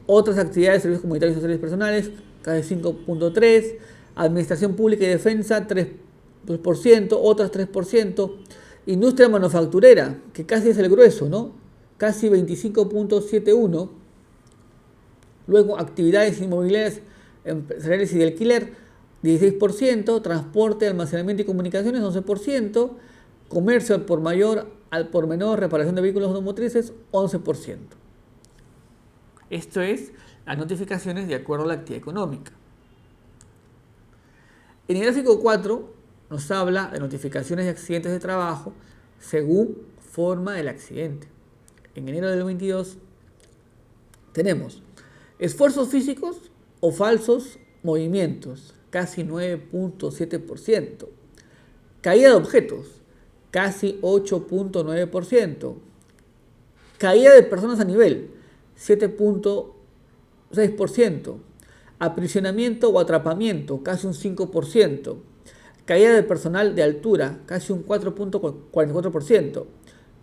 otras actividades, servicios comunitarios, sociales y personales, casi 5.3%, administración pública y defensa 3%, otras 3%, industria manufacturera, que casi es el grueso, ¿no? Casi 25.71%, luego actividades inmobiliarias, empresariales y de alquiler, 16%, transporte, almacenamiento y comunicaciones, 11%, comercio al por mayor, al por menor, reparación de vehículos automotrices, 11%. Esto es las notificaciones de acuerdo a la actividad económica. En el gráfico 4 nos habla de notificaciones de accidentes de trabajo según forma del accidente. En enero del 22 tenemos esfuerzos físicos o falsos movimientos, casi 9.7%. Caída de objetos, casi 8.9%. Caída de personas a nivel, 7.6%. Aprisionamiento o atrapamiento, casi un 5%. Caída de personal de altura, casi un 4.44%.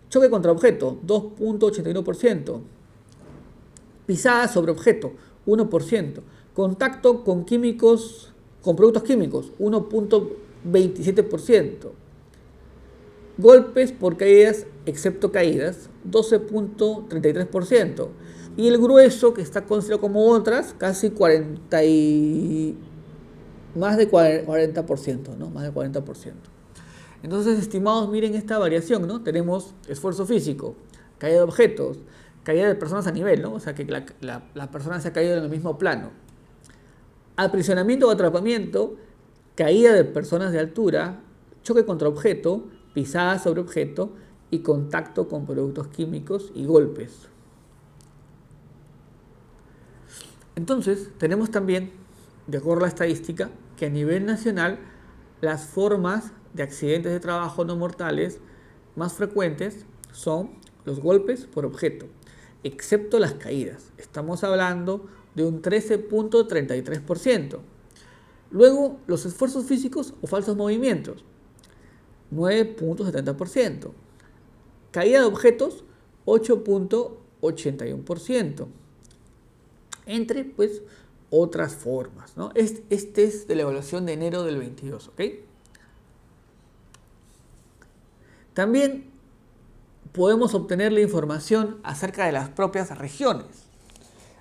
Choque contra objeto, 2.81%. Pisada sobre objeto, 1%. Contacto con químicos, con productos químicos, 1.27%. Golpes por caídas, excepto caídas, 12.33%. Y el grueso, que está considerado como otras, casi más de 40%, ¿no? Más de 40%. Entonces, estimados, miren esta variación, ¿no? Tenemos esfuerzo físico, caída de objetos, caída de personas a nivel, ¿no? O sea, que la persona se ha caído en el mismo plano. Aprisionamiento o atrapamiento, caída de personas de altura, choque contra objeto, pisada sobre objeto y contacto con productos químicos y golpes. Entonces, tenemos también, de acuerdo a la estadística, que a nivel nacional las formas de accidentes de trabajo no mortales más frecuentes son los golpes por objeto, excepto las caídas. Estamos hablando de un 13.33%. Luego, los esfuerzos físicos o falsos movimientos, 9.70%. Caída de objetos, 8.81%. Entre, pues, otras formas, ¿no? Este es de la evaluación de enero del 22, ¿ok? También podemos obtener la información acerca de las propias regiones.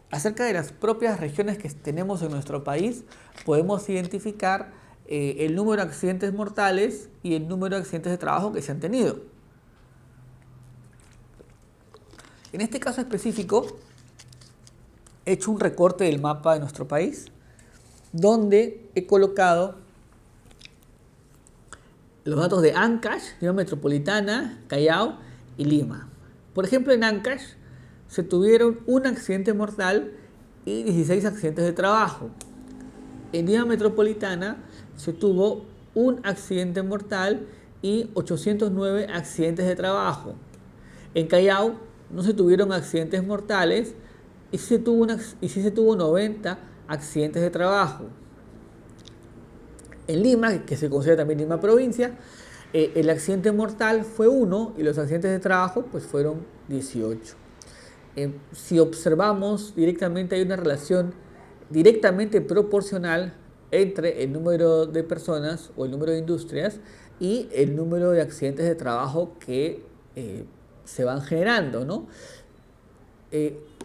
Acerca de las propias regiones que tenemos en nuestro país, podemos identificar el número de accidentes mortales y el número de accidentes de trabajo que se han tenido. En este caso específico, he hecho un recorte del mapa de nuestro país, donde he colocado los datos de Ancash, Lima Metropolitana, Callao y Lima. Por ejemplo, en Ancash se tuvieron un accidente mortal y 16 accidentes de trabajo. En Lima Metropolitana se tuvo un accidente mortal y 809 accidentes de trabajo. En Callao no se tuvieron accidentes mortales y sí se tuvo 90 accidentes de trabajo. En Lima, que se considera también Lima provincia, El accidente mortal fue 1 y los accidentes de trabajo pues fueron 18. Si observamos directamente, hay una relación directamente proporcional entre el número de personas o el número de industrias y el número de accidentes de trabajo que se van generando, ¿no?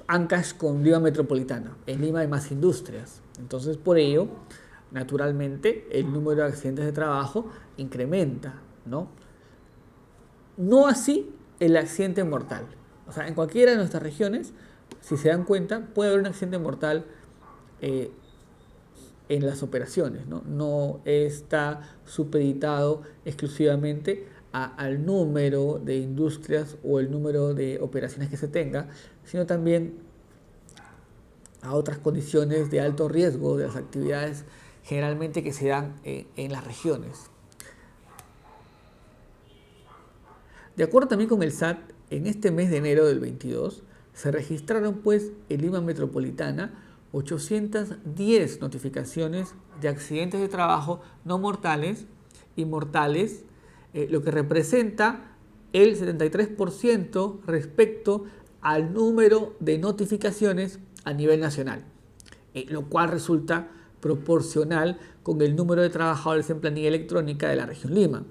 Ancash con Lima Metropolitana. En Lima hay más industrias. Entonces, por ello, naturalmente, el número de accidentes de trabajo incrementa, ¿no? No así el accidente mortal. O sea, en cualquiera de nuestras regiones, si se dan cuenta, puede haber un accidente mortal en las operaciones, ¿no? No está supeditado exclusivamente al número de industrias o el número de operaciones que se tenga, sino también a otras condiciones de alto riesgo de las actividades generalmente que se dan en las regiones. De acuerdo también con el SAT, en este mes de enero del 22 se registraron pues en Lima Metropolitana 810 notificaciones de accidentes de trabajo no mortales y mortales, lo que representa el 73% respecto al número de notificaciones a nivel nacional, lo cual resulta proporcional con el número de trabajadores en planilla electrónica de la región Lima,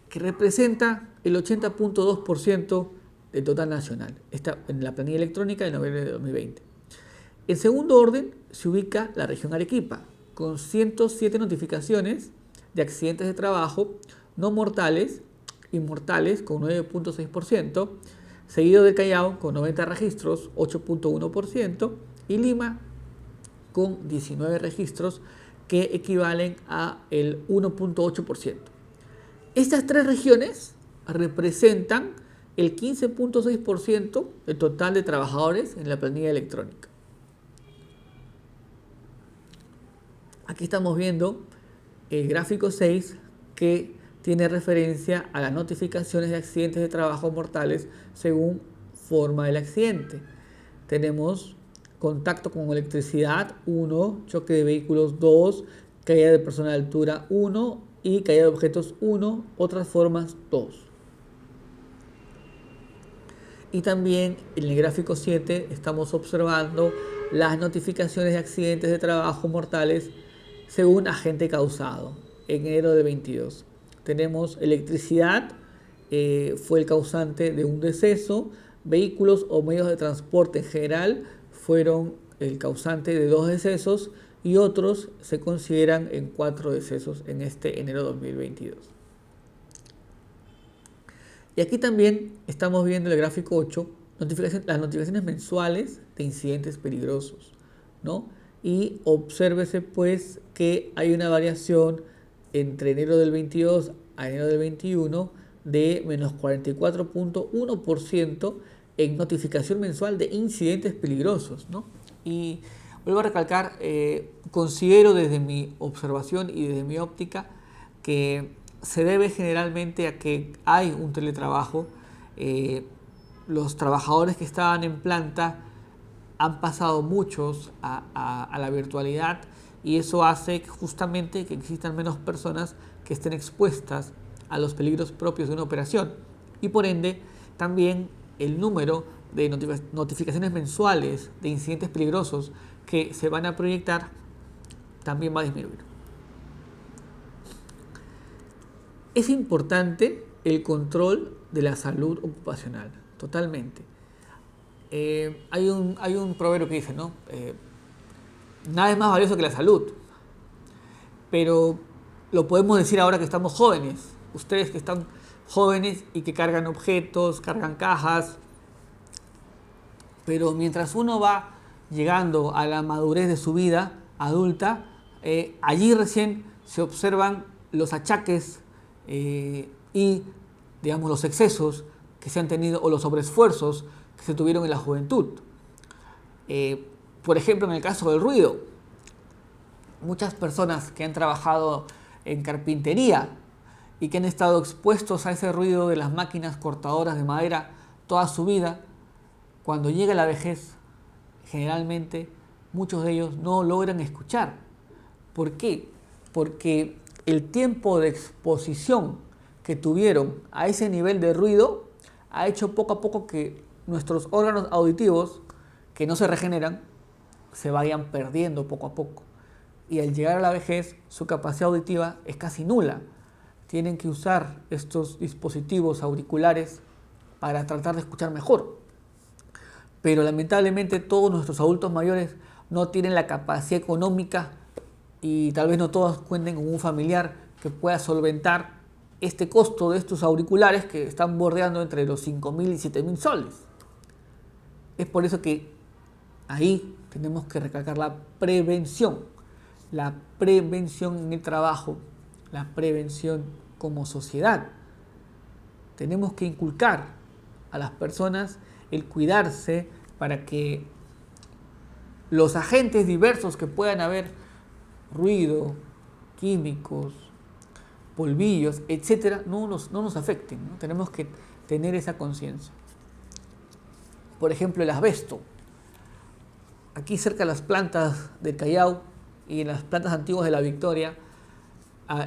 que representa el 80.2% del total nacional, está en la planilla electrónica de noviembre de 2020. En segundo orden se ubica la región Arequipa, con 107 notificaciones de accidentes de trabajo no mortales y mortales con 9.6%, seguido de Callao con 90 registros, 8.1%, y Lima con 19 registros que equivalen a el 1.8%. Estas tres regiones representan el 15.6% del total de trabajadores en la planilla electrónica. Aquí estamos viendo el gráfico 6 que tiene referencia a las notificaciones de accidentes de trabajo mortales según forma del accidente. Tenemos contacto con electricidad 1, choque de vehículos 2, caída de persona de altura 1 y caída de objetos 1, otras formas 2. Y también en el gráfico 7 estamos observando las notificaciones de accidentes de trabajo mortales según agente causado en enero de 22. Tenemos electricidad, fue el causante de un deceso, vehículos o medios de transporte en general fueron el causante de 2 decesos y otros se consideran en 4 decesos en este enero de 2022. Y aquí también estamos viendo el gráfico 8, las notificaciones mensuales de incidentes peligrosos, ¿no? Y obsérvese pues que hay una variación entre enero del 22 a enero del 21 de menos 44.1% en notificación mensual de incidentes peligrosos, ¿no? Y vuelvo a recalcar, considero desde mi observación y desde mi óptica que se debe generalmente a que hay un teletrabajo. Los trabajadores que estaban en planta han pasado muchos a la virtualidad y eso hace justamente que existan menos personas que estén expuestas a los peligros propios de una operación y por ende también el número de notificaciones mensuales de incidentes peligrosos que se van a proyectar también va a disminuir. Es importante el control de la salud ocupacional, totalmente. Hay un proverbio que dice, ¿no? Nada es más valioso que la salud. Pero lo podemos decir ahora que estamos jóvenes. Ustedes que están jóvenes y que cargan objetos, cargan cajas. Pero mientras uno va llegando a la madurez de su vida adulta, allí recién se observan los achaques y, digamos, los excesos que se han tenido o los sobreesfuerzos que se tuvieron en la juventud. Por ejemplo, en el caso del ruido, muchas personas que han trabajado en carpintería y que han estado expuestos a ese ruido de las máquinas cortadoras de madera toda su vida, cuando llega la vejez, generalmente muchos de ellos no logran escuchar. ¿Por qué? Porque el tiempo de exposición que tuvieron a ese nivel de ruido ha hecho poco a poco que nuestros órganos auditivos, que no se regeneran, se vayan perdiendo poco a poco. Y al llegar a la vejez, su capacidad auditiva es casi nula. Tienen que usar estos dispositivos auriculares para tratar de escuchar mejor. Pero lamentablemente todos nuestros adultos mayores no tienen la capacidad económica y tal vez no todos cuenten con un familiar que pueda solventar este costo de estos auriculares que están bordeando entre los 5.000 y 7.000 soles. Es por eso que ahí tenemos que recalcar la prevención en el trabajo, la prevención como sociedad. Tenemos que inculcar a las personas el cuidarse para que los agentes diversos que puedan haber, ruido, químicos, polvillos, etcétera, no nos afecten, ¿no? Tenemos que tener esa conciencia. Por ejemplo, el asbesto. Aquí cerca de las plantas del Callao y en las plantas antiguas de la Victoria,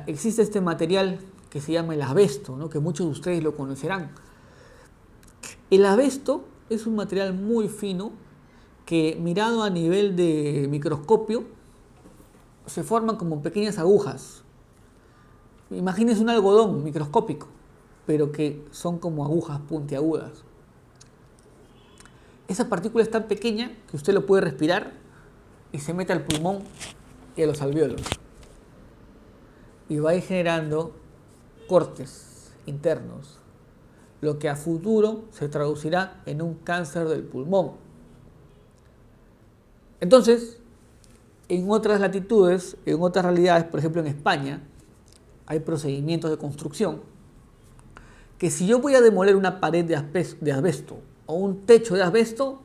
existe este material que se llama el asbesto, ¿no? Que muchos de ustedes lo conocerán. El asbesto es un material muy fino que, mirado a nivel de microscopio, se forman como pequeñas agujas. Imagínense un algodón microscópico, pero que son como agujas puntiagudas. Esa partícula es tan pequeña que usted lo puede respirar y se mete al pulmón y a los alvéolos. Y va a ir generando cortes internos, lo que a futuro se traducirá en un cáncer del pulmón. Entonces, en otras latitudes, en otras realidades, por ejemplo en España, hay procedimientos de construcción que si yo voy a demoler una pared de asbesto o un techo de asbesto,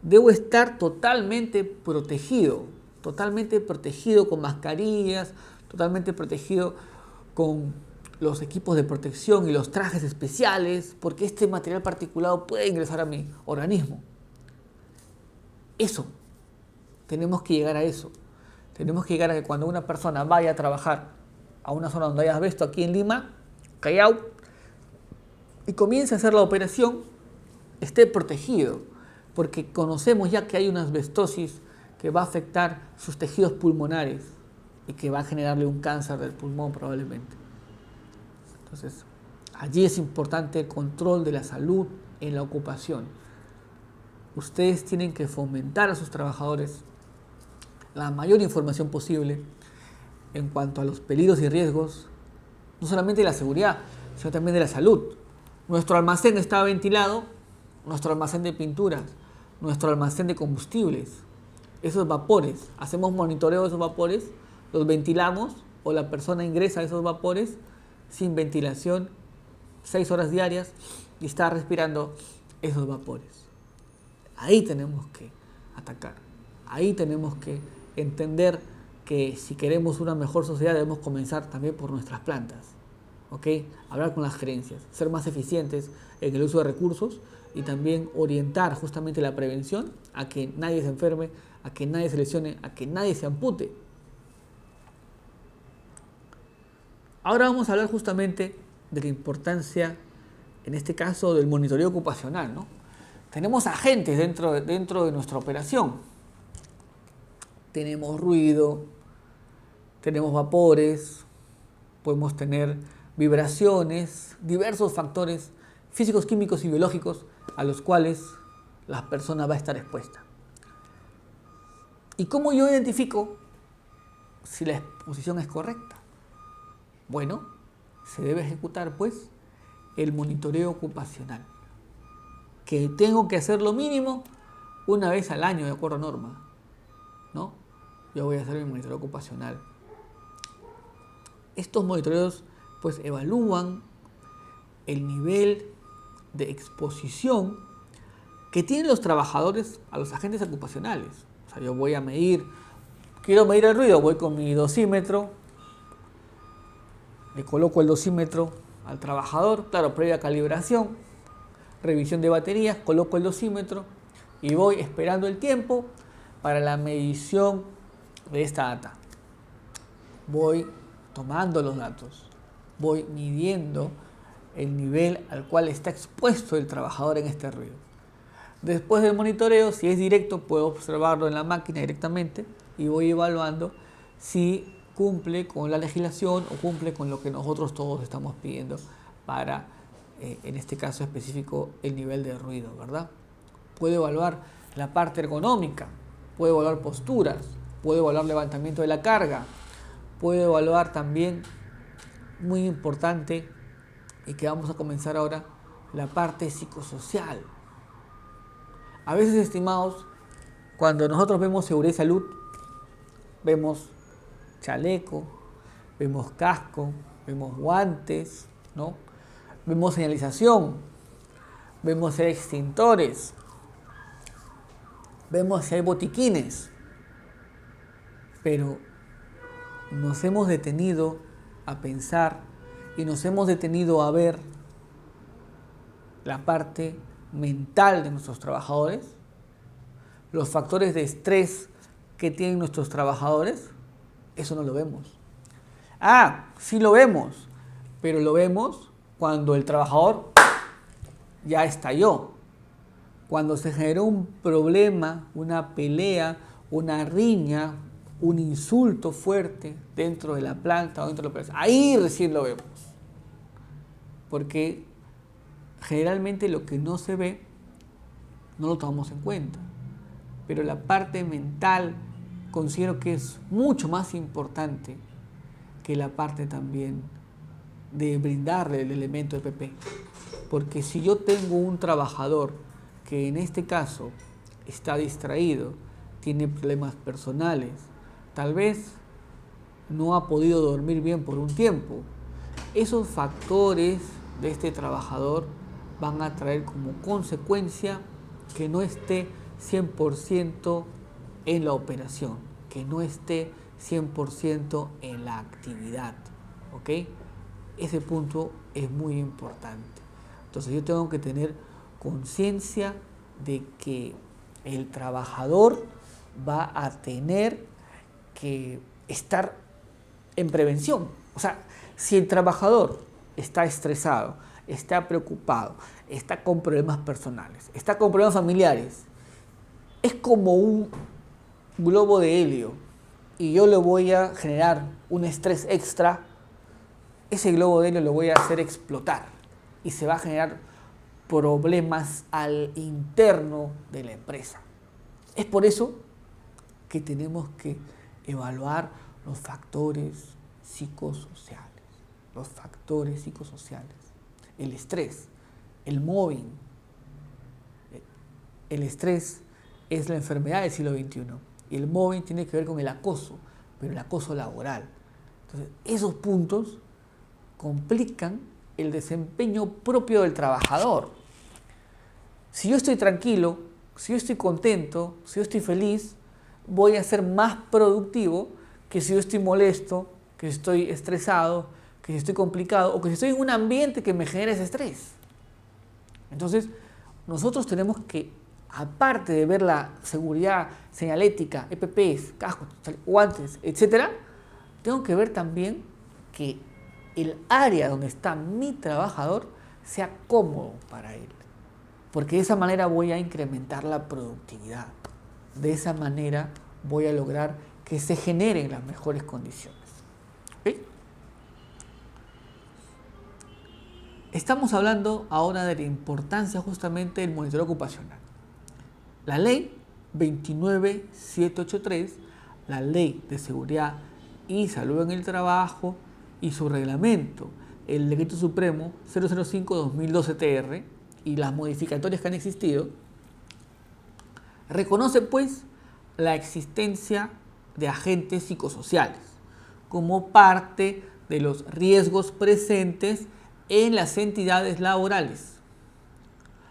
debo estar totalmente protegido con mascarillas, totalmente protegido con los equipos de protección y los trajes especiales, porque este material particulado puede ingresar a mi organismo. Eso, tenemos que llegar a eso. Tenemos que llegar a que cuando una persona vaya a trabajar a una zona donde hay asbesto, aquí en Lima, Callao, y comience a hacer la operación, esté protegido, porque conocemos ya que hay una asbestosis que va a afectar sus tejidos pulmonares y que va a generarle un cáncer del pulmón probablemente. Entonces, allí es importante el control de la salud en la ocupación. Ustedes tienen que fomentar a sus trabajadores la mayor información posible en cuanto a los peligros y riesgos, no solamente de la seguridad, sino también de la salud. Nuestro almacén está ventilado, nuestro almacén de pinturas, nuestro almacén de combustibles, esos vapores, hacemos monitoreo de esos vapores, los ventilamos o la persona ingresa a esos vapores sin ventilación, 6 horas diarias y está respirando esos vapores. Ahí tenemos que atacar, ahí tenemos que entender que si queremos una mejor sociedad debemos comenzar también por nuestras plantas. ¿Ok? Hablar con las gerencias, ser más eficientes en el uso de recursos y también orientar justamente la prevención a que nadie se enferme, a que nadie se lesione, a que nadie se ampute. Ahora vamos a hablar justamente de la importancia, en este caso, del monitoreo ocupacional, ¿no? Tenemos agentes dentro de nuestra operación. Tenemos ruido, tenemos vapores, podemos tener vibraciones, diversos factores físicos, químicos y biológicos a los cuales la persona va a estar expuesta. ¿Y cómo yo identifico si la exposición es correcta? Bueno, se debe ejecutar pues el monitoreo ocupacional, que tengo que hacer lo mínimo una vez al año de acuerdo a norma, ¿no? Yo voy a hacer mi monitoreo ocupacional. Estos monitoreos pues evalúan el nivel de exposición que tienen los trabajadores a los agentes ocupacionales. O sea, yo voy a medir, quiero medir el ruido, voy con mi dosímetro, le coloco el dosímetro al trabajador, claro, previa calibración, revisión de baterías, coloco el dosímetro y voy esperando el tiempo para la medición de esta data. Voy tomando los datos, voy midiendo el nivel al cual está expuesto el trabajador en este ruido. Después del monitoreo, si es directo, puedo observarlo en la máquina directamente y voy evaluando si cumple con la legislación o cumple con lo que nosotros todos estamos pidiendo para, en este caso específico, el nivel de ruido, ¿verdad? Puedo evaluar la parte ergonómica, puedo evaluar posturas, puedo evaluar levantamiento de la carga, puedo evaluar también, muy importante, y que vamos a comenzar ahora, la parte psicosocial. A veces, estimados, cuando nosotros vemos seguridad y salud, vemos chaleco, vemos casco, vemos guantes, ¿no? Vemos señalización, vemos si hay extintores, vemos si hay botiquines, pero nos hemos detenido a pensar y nos hemos detenido a ver la parte mental de nuestros trabajadores, los factores de estrés que tienen nuestros trabajadores. Eso no lo vemos. Sí lo vemos, pero lo vemos cuando el trabajador ya estalló, cuando se generó un problema, una pelea, una riña, un insulto fuerte dentro de la planta o dentro de la empresa. Ahí recién lo vemos. Porque generalmente lo que no se ve no lo tomamos en cuenta. Pero la parte mental considero que es mucho más importante que la parte también de brindarle el elemento EPP. Porque si yo tengo un trabajador que en este caso está distraído, tiene problemas personales, tal vez no ha podido dormir bien por un tiempo, esos factores de este trabajador van a traer como consecuencia que no esté 100% en la operación, que no esté 100% en la actividad, ¿ok? Ese punto es muy importante. Entonces yo tengo que tener conciencia de que el trabajador va a tener que estar en prevención. O sea, si el trabajador está estresado, está preocupado, está con problemas personales, está con problemas familiares, es como un globo de helio y yo le voy a generar un estrés extra, ese globo de helio lo voy a hacer explotar y se va a generar problemas al interno de la empresa. Es por eso que tenemos que evaluar los factores psicosociales. Los factores psicosociales. El estrés, el mobbing. El estrés es la enfermedad del siglo XXI. Y el mobbing tiene que ver con el acoso, pero el acoso laboral. Entonces, esos puntos complican el desempeño propio del trabajador. Si yo estoy tranquilo, si yo estoy contento, si yo estoy feliz, voy a ser más productivo que si yo estoy molesto, que si estoy estresado, que si estoy complicado o que si estoy en un ambiente que me genera ese estrés. Entonces, nosotros tenemos que, aparte de ver la seguridad señalética, EPPs, cascos, guantes, etc., tengo que ver también que el área donde está mi trabajador sea cómodo para él. Porque de esa manera voy a incrementar la productividad. De esa manera voy a lograr que se generen las mejores condiciones. ¿Okay? Estamos hablando ahora de la importancia justamente del monitoreo ocupacional. La ley 29783, la ley de seguridad y salud en el trabajo y su reglamento, el decreto supremo 005-2012-TR y las modificatorias que han existido, reconoce pues la existencia de agentes psicosociales como parte de los riesgos presentes en las entidades laborales,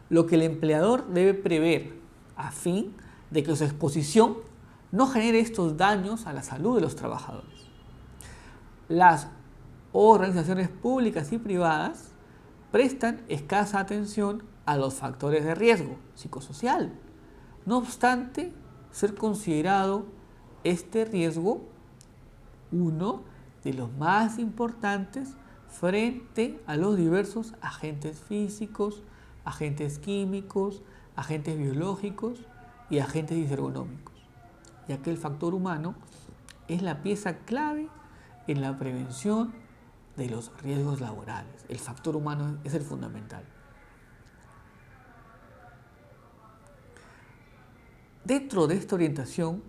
lo que el empleador debe prever a fin de que su exposición no genere estos daños a la salud de los trabajadores. Las organizaciones públicas y privadas prestan escasa atención a los factores de riesgo psicosocial. No obstante, ser considerado este riesgo uno de los más importantes frente a los diversos agentes físicos, agentes químicos, agentes biológicos y agentes disergonómicos, ya que el factor humano es la pieza clave en la prevención de los riesgos laborales. El factor humano es el fundamental. Dentro de esta orientación,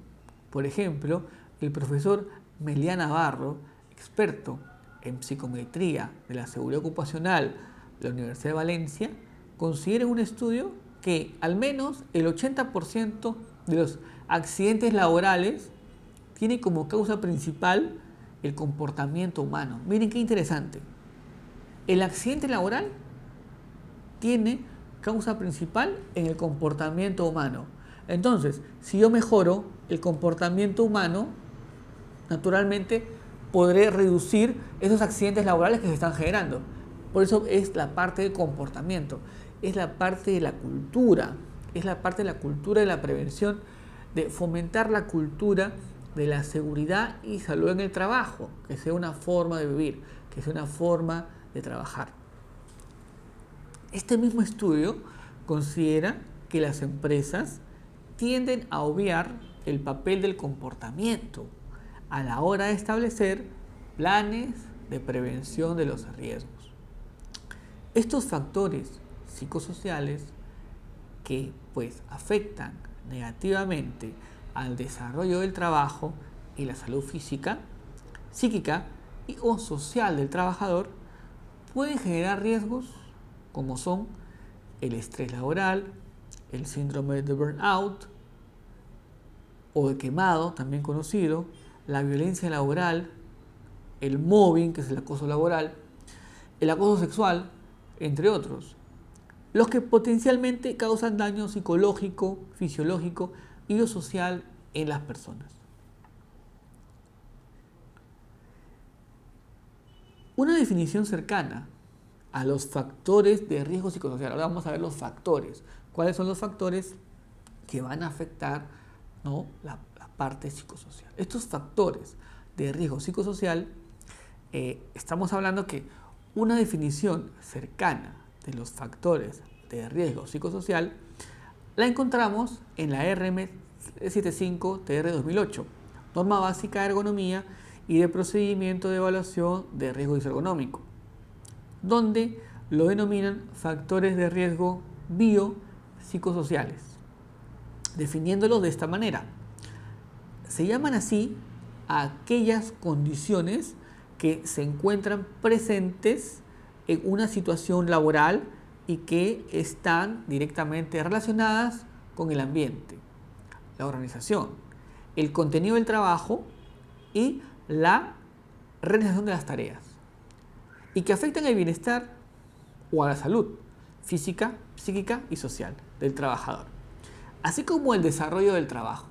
por ejemplo, el profesor Melián Navarro, experto en psicometría de la seguridad ocupacional de la Universidad de Valencia, considera en un estudio que al menos el 80% de los accidentes laborales tiene como causa principal el comportamiento humano. Miren qué interesante. El accidente laboral tiene causa principal en el comportamiento humano. Entonces, si yo mejoro el comportamiento humano, naturalmente podré reducir esos accidentes laborales que se están generando. Por eso es la parte del comportamiento, es la parte de la cultura, es la parte de la cultura de la prevención, de fomentar la cultura de la seguridad y salud en el trabajo, que sea una forma de vivir, que sea una forma de trabajar. Este mismo estudio considera que las empresas tienden a obviar el papel del comportamiento a la hora de establecer planes de prevención de los riesgos. Estos factores psicosociales que afectan negativamente al desarrollo del trabajo y la salud física, psíquica o social del trabajador pueden generar riesgos como son el estrés laboral, el síndrome de burnout o de quemado, también conocido, la violencia laboral, el mobbing, que es el acoso laboral, el acoso sexual, entre otros, los que potencialmente causan daño psicológico, fisiológico y o social en las personas. Una definición cercana a los factores de riesgo psicosocial. Ahora vamos a ver los factores. ¿Cuáles son los factores que van a afectar, ¿no?, la parte psicosocial? Estos factores de riesgo psicosocial, estamos hablando que una definición cercana de los factores de riesgo psicosocial la encontramos en la RM75-TR 2008, Norma Básica de Ergonomía y de Procedimiento de Evaluación de Riesgo Disergonómico, donde lo denominan factores de riesgo biopsicosociales, definiéndolos de esta manera. Se llaman así a aquellas condiciones que se encuentran presentes en una situación laboral y que están directamente relacionadas con el ambiente, la organización, el contenido del trabajo y la realización de las tareas, y que afectan el bienestar o a la salud física, psíquica y social del trabajador, así como el desarrollo del trabajo.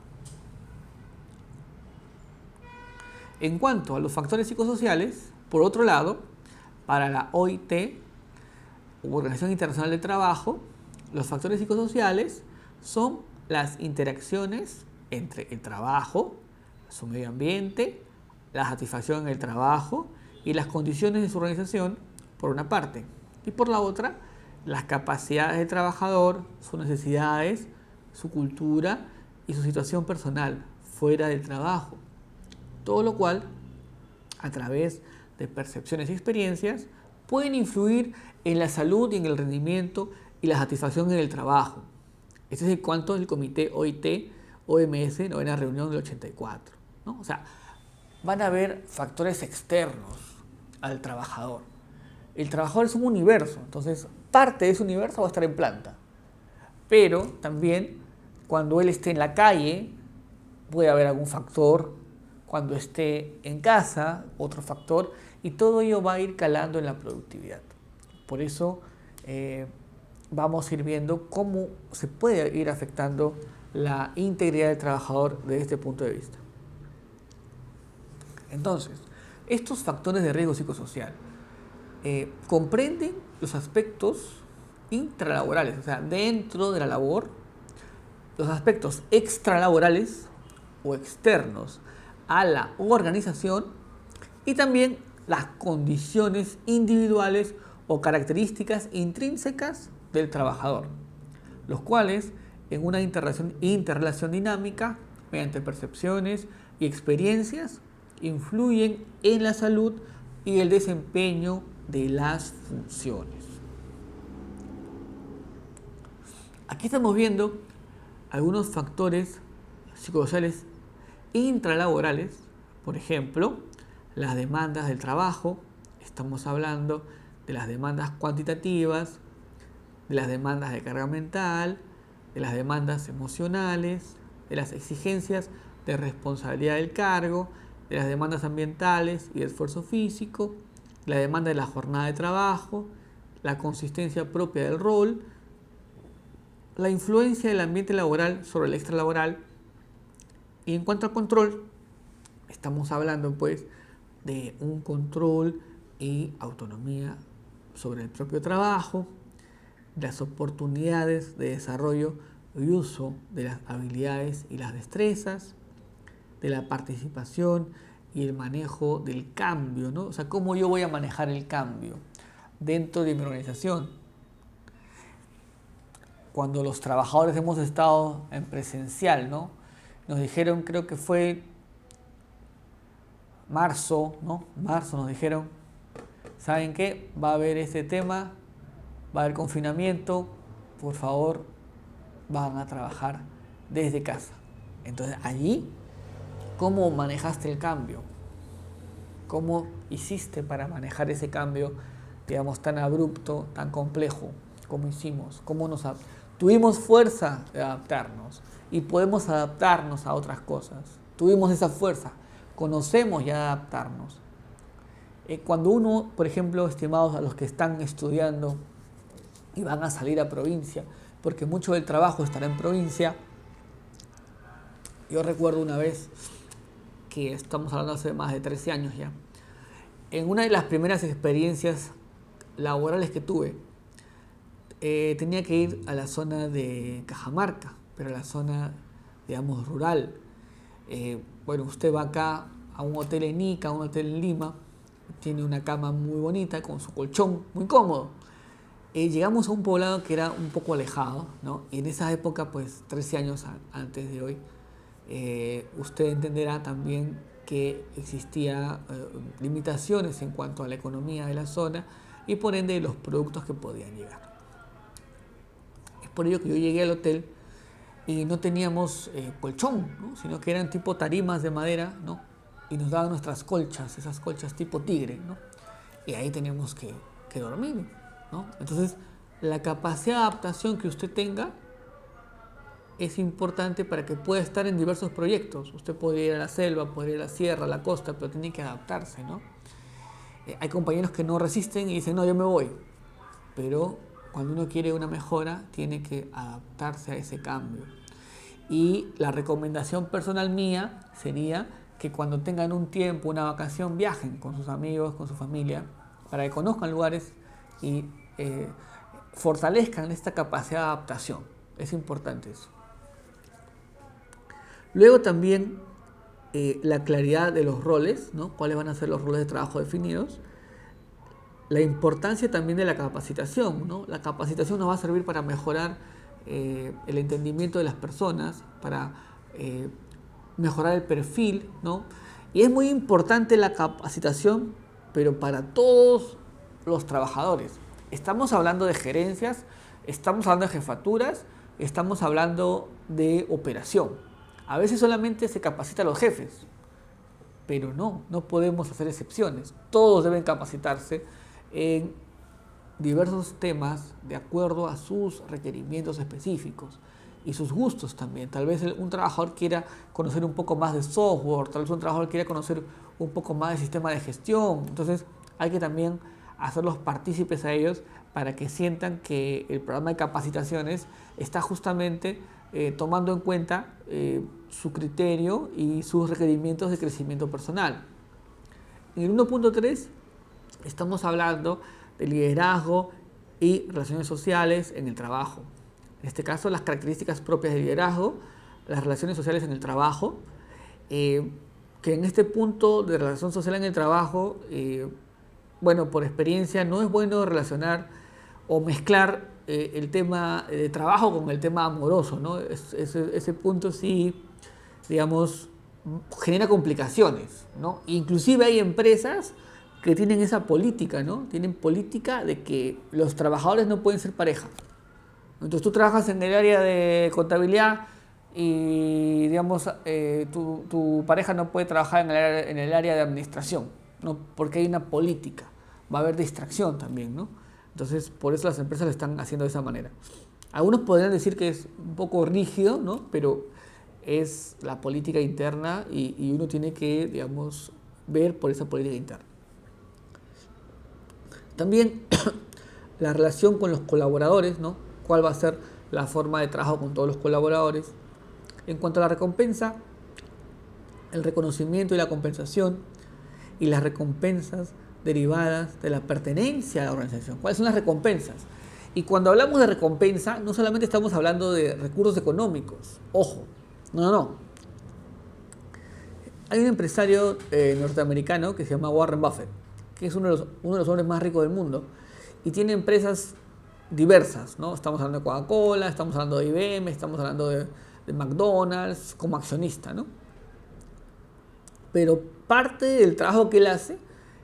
En cuanto a los factores psicosociales, por otro lado, para la OIT, Organización Internacional del Trabajo, los factores psicosociales son las interacciones entre el trabajo, su medio ambiente, la satisfacción en el trabajo y las condiciones de su organización, por una parte, y por la otra, las capacidades del trabajador, sus necesidades, su cultura y su situación personal fuera del trabajo. Todo lo cual, a través de percepciones y experiencias, pueden influir en la salud y en el rendimiento y la satisfacción en el trabajo. Este es el cuanto del Comité OIT-OMS, novena reunión del 84, ¿no? O sea, van a haber factores externos al trabajador. El trabajador es un universo, entonces parte de ese universo va a estar en planta. Pero también cuando él esté en la calle puede haber algún factor, cuando esté en casa otro factor, y todo ello va a ir calando en la productividad. Por eso vamos a ir viendo cómo se puede ir afectando la integridad del trabajador desde este punto de vista. Entonces, estos factores de riesgo psicosocial comprenden los aspectos intralaborales, o sea, dentro de la labor, los aspectos extralaborales o externos a la organización y también las condiciones individuales o características intrínsecas del trabajador, los cuales en una interrelación dinámica, mediante percepciones y experiencias, influyen en la salud y el desempeño de las funciones. Aquí estamos viendo algunos factores psicosociales intralaborales, por ejemplo, las demandas del trabajo. Estamos hablando de las demandas cuantitativas, de las demandas de carga mental, de las demandas emocionales, de las exigencias de responsabilidad del cargo, de las demandas ambientales y de esfuerzo físico, la demanda de la jornada de trabajo, la consistencia propia del rol, la influencia del ambiente laboral sobre el extralaboral. Y en cuanto al control, estamos hablando pues de un control y autonomía sobre el propio trabajo, las oportunidades de desarrollo y uso de las habilidades y las destrezas, de la participación y el manejo del cambio, ¿no? O sea, cómo yo voy a manejar el cambio dentro de mi organización. Cuando los trabajadores hemos estado en presencial, ¿no? Nos dijeron, creo que fue marzo, ¿no? Marzo nos dijeron, ¿saben qué? Va a haber este tema, va a haber confinamiento, por favor, van a trabajar desde casa. Entonces, allí, ¿cómo manejaste el cambio? ¿Cómo hiciste para manejar ese cambio, digamos, tan abrupto, tan complejo? ¿Cómo hicimos? ¿Cómo tuvimos fuerza de adaptarnos y podemos adaptarnos a otras cosas? Tuvimos esa fuerza, conocemos ya adaptarnos. Cuando uno, por ejemplo, estimados a los que están estudiando y van a salir a provincia, porque mucho del trabajo estará en provincia. Yo recuerdo una vez, que estamos hablando hace más de 13 años ya, en una de las primeras experiencias laborales que tuve, tenía que ir a la zona de Cajamarca, pero a la zona, digamos, rural. Bueno, usted va acá a un hotel en Ica, a un hotel en Lima, tiene una cama muy bonita, con su colchón muy cómodo. Llegamos a un poblado que era un poco alejado, ¿no? Y en esa época, pues 13 años antes de hoy, usted entenderá también que existía limitaciones en cuanto a la economía de la zona y por ende los productos que podían llegar. Es por ello que yo llegué al hotel y no teníamos colchón, ¿no? Sino que eran tipo tarimas de madera, ¿no? Y nos daban nuestras colchas, esas colchas tipo tigre, ¿no? Y ahí teníamos que dormir, ¿no? Entonces, la capacidad de adaptación que usted tenga es importante para que pueda estar en diversos proyectos. Usted podría ir a la selva, podría ir a la sierra, a la costa, pero tiene que adaptarse, ¿no? Hay compañeros que no resisten y dicen, no, yo me voy. Pero cuando uno quiere una mejora, tiene que adaptarse a ese cambio. Y la recomendación personal mía sería que cuando tengan un tiempo, una vacación, viajen con sus amigos, con su familia, para que conozcan lugares y fortalezcan esta capacidad de adaptación. Es importante eso. Luego también la claridad de los roles, ¿no? Cuáles van a ser los roles de trabajo definidos. La importancia también de la capacitación, ¿no? La capacitación nos va a servir para mejorar el entendimiento de las personas, para mejorar el perfil, ¿no? Y es muy importante la capacitación, pero para todos los trabajadores. Estamos hablando de gerencias, estamos hablando de jefaturas, estamos hablando de operación. A veces solamente se capacita a los jefes, pero no podemos hacer excepciones. Todos deben capacitarse en diversos temas de acuerdo a sus requerimientos específicos y sus gustos también. Tal vez un trabajador quiera conocer un poco más de software, tal vez un trabajador quiera conocer un poco más de sistema de gestión. Entonces hay que también hacerlos partícipes a ellos para que sientan que el programa de capacitaciones está justamente tomando en cuenta su criterio y sus requerimientos de crecimiento personal. En el 1.3 estamos hablando de liderazgo y relaciones sociales en el trabajo. En este caso, las características propias del liderazgo, las relaciones sociales en el trabajo, que en este punto de relación social en el trabajo, bueno, por experiencia no es bueno relacionar o mezclar el tema de trabajo con el tema amoroso, ¿no? Ese punto sí, digamos, genera complicaciones, ¿no? Inclusive hay empresas que tienen esa política, ¿no? Tienen política de que los trabajadores no pueden ser pareja. Entonces tú trabajas en el área de contabilidad y, digamos, tu pareja no puede trabajar en el área de administración, ¿no? Porque hay una política. Va a haber distracción también, ¿no? Entonces, por eso las empresas lo están haciendo de esa manera. Algunos podrían decir que es un poco rígido, ¿no? Pero es la política interna y uno tiene que, digamos, ver por esa política interna. También la relación con los colaboradores, ¿no? ¿Cuál va a ser la forma de trabajo con todos los colaboradores? En cuanto a la recompensa, el reconocimiento y la compensación y las recompensas derivadas de la pertenencia a la organización. ¿Cuáles son las recompensas? Y cuando hablamos de recompensa, no solamente estamos hablando de recursos económicos. Ojo, no. Hay un empresario norteamericano que se llama Warren Buffett, que es uno de los hombres más ricos del mundo y tiene empresas diversas, ¿no? Estamos hablando de Coca-Cola, estamos hablando de IBM, estamos hablando de McDonald's como accionista, ¿no? Pero parte del trabajo que él hace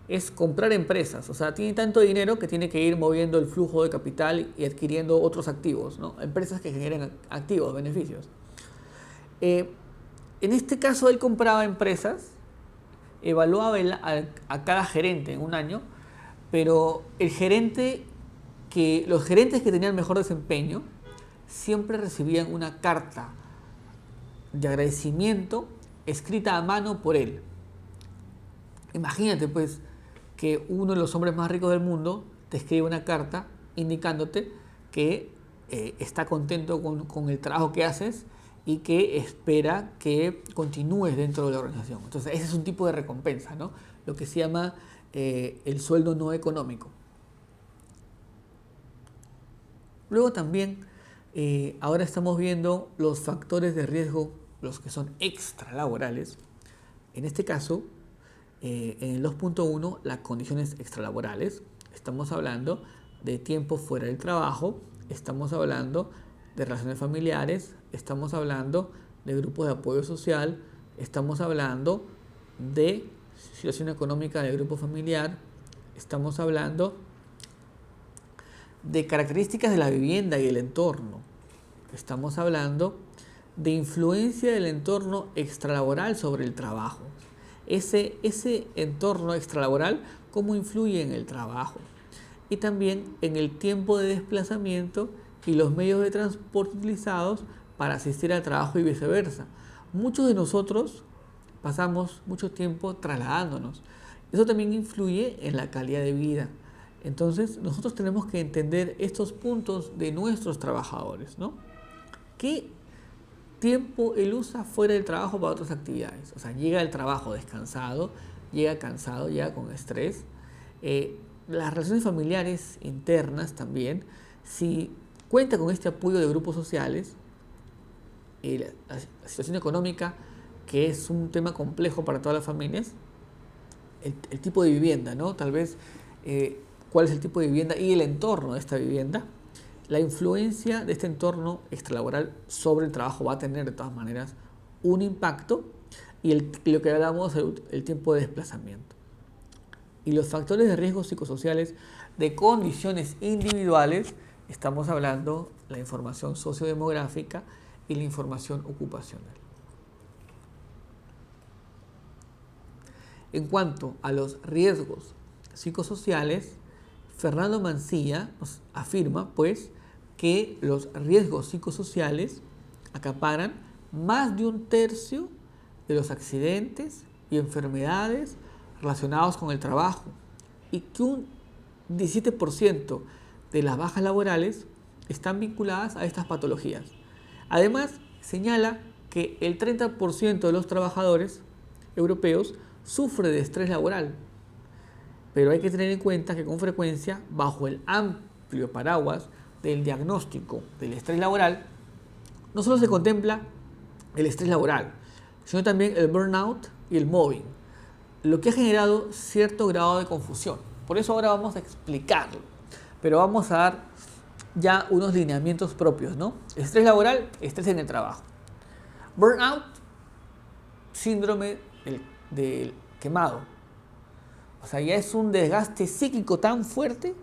es comprar empresas, o sea, tiene tanto dinero que tiene que ir moviendo el flujo de capital y adquiriendo otros activos, ¿no? Empresas que generen activos, beneficios. En este caso, él compraba empresas, evaluaba a cada gerente en un año, pero los gerentes que tenían mejor desempeño siempre recibían una carta de agradecimiento escrita a mano por él. Imagínate, pues, que uno de los hombres más ricos del mundo te escribe una carta indicándote que está contento con el trabajo que haces y que espera que continúes dentro de la organización. Entonces, ese es un tipo de recompensa, ¿no? Lo que se llama el sueldo no económico. Luego también, ahora estamos viendo los factores de riesgo, los que son extralaborales. En este caso, en el 2.1, las condiciones extralaborales. Estamos hablando de tiempo fuera del trabajo, estamos hablando de relaciones familiares, estamos hablando de grupos de apoyo social, estamos hablando de situación económica del grupo familiar, estamos hablando de características de la vivienda y el entorno, estamos hablando de influencia del entorno extralaboral sobre el trabajo. Ese entorno extralaboral, cómo influye en el trabajo y también en el tiempo de desplazamiento y los medios de transporte utilizados para asistir al trabajo y viceversa. Muchos de nosotros pasamos mucho tiempo trasladándonos. Eso también influye en la calidad de vida. Entonces, nosotros tenemos que entender estos puntos de nuestros trabajadores, ¿no? ¿Qué tiempo él usa fuera del trabajo para otras actividades? O sea, llega al trabajo descansado, llega cansado, llega con estrés. Las relaciones familiares internas también, si cuenta con este apoyo de grupos sociales, la situación económica, que es un tema complejo para todas las familias, el tipo de vivienda, ¿no? Tal vez cuál es el tipo de vivienda y el entorno de esta vivienda. La influencia de este entorno extralaboral sobre el trabajo va a tener de todas maneras un impacto y lo que hablamos es el tiempo de desplazamiento. Y los factores de riesgo psicosociales de condiciones individuales, estamos hablando de la información sociodemográfica y la información ocupacional. En cuanto a los riesgos psicosociales, Fernando Mancilla nos afirma, pues, que los riesgos psicosociales acaparan más de un tercio de los accidentes y enfermedades relacionados con el trabajo y que un 17% de las bajas laborales están vinculadas a estas patologías. Además, señala que el 30% de los trabajadores europeos sufre de estrés laboral, pero hay que tener en cuenta que con frecuencia, bajo el amplio paraguas del diagnóstico del estrés laboral, no solo se contempla el estrés laboral, sino también el burnout y el mobbing, lo que ha generado cierto grado de confusión. Por eso ahora vamos a explicarlo, pero vamos a dar ya unos lineamientos propios, ¿no? Estrés laboral, estrés en el trabajo. Burnout, síndrome del quemado. O sea, ya es un desgaste psíquico tan fuerte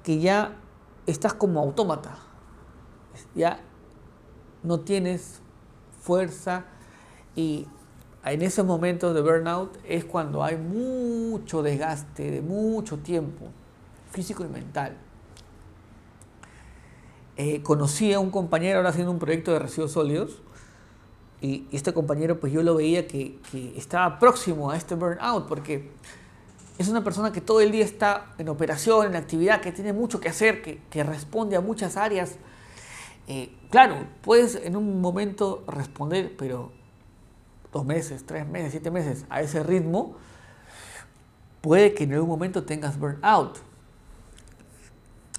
que ya estás como autómata. Ya no tienes fuerza, y en esos momentos de burnout es cuando hay mucho desgaste de mucho tiempo, físico y mental. Conocí a un compañero ahora haciendo un proyecto de residuos sólidos, y este compañero pues yo lo veía que estaba próximo a este burnout, porque es una persona que todo el día está en operación, en actividad, que tiene mucho que hacer, que responde a muchas áreas. Claro, puedes en un momento responder, pero 2 meses, 3 meses, 7 meses a ese ritmo, puede que en algún momento tengas burnout.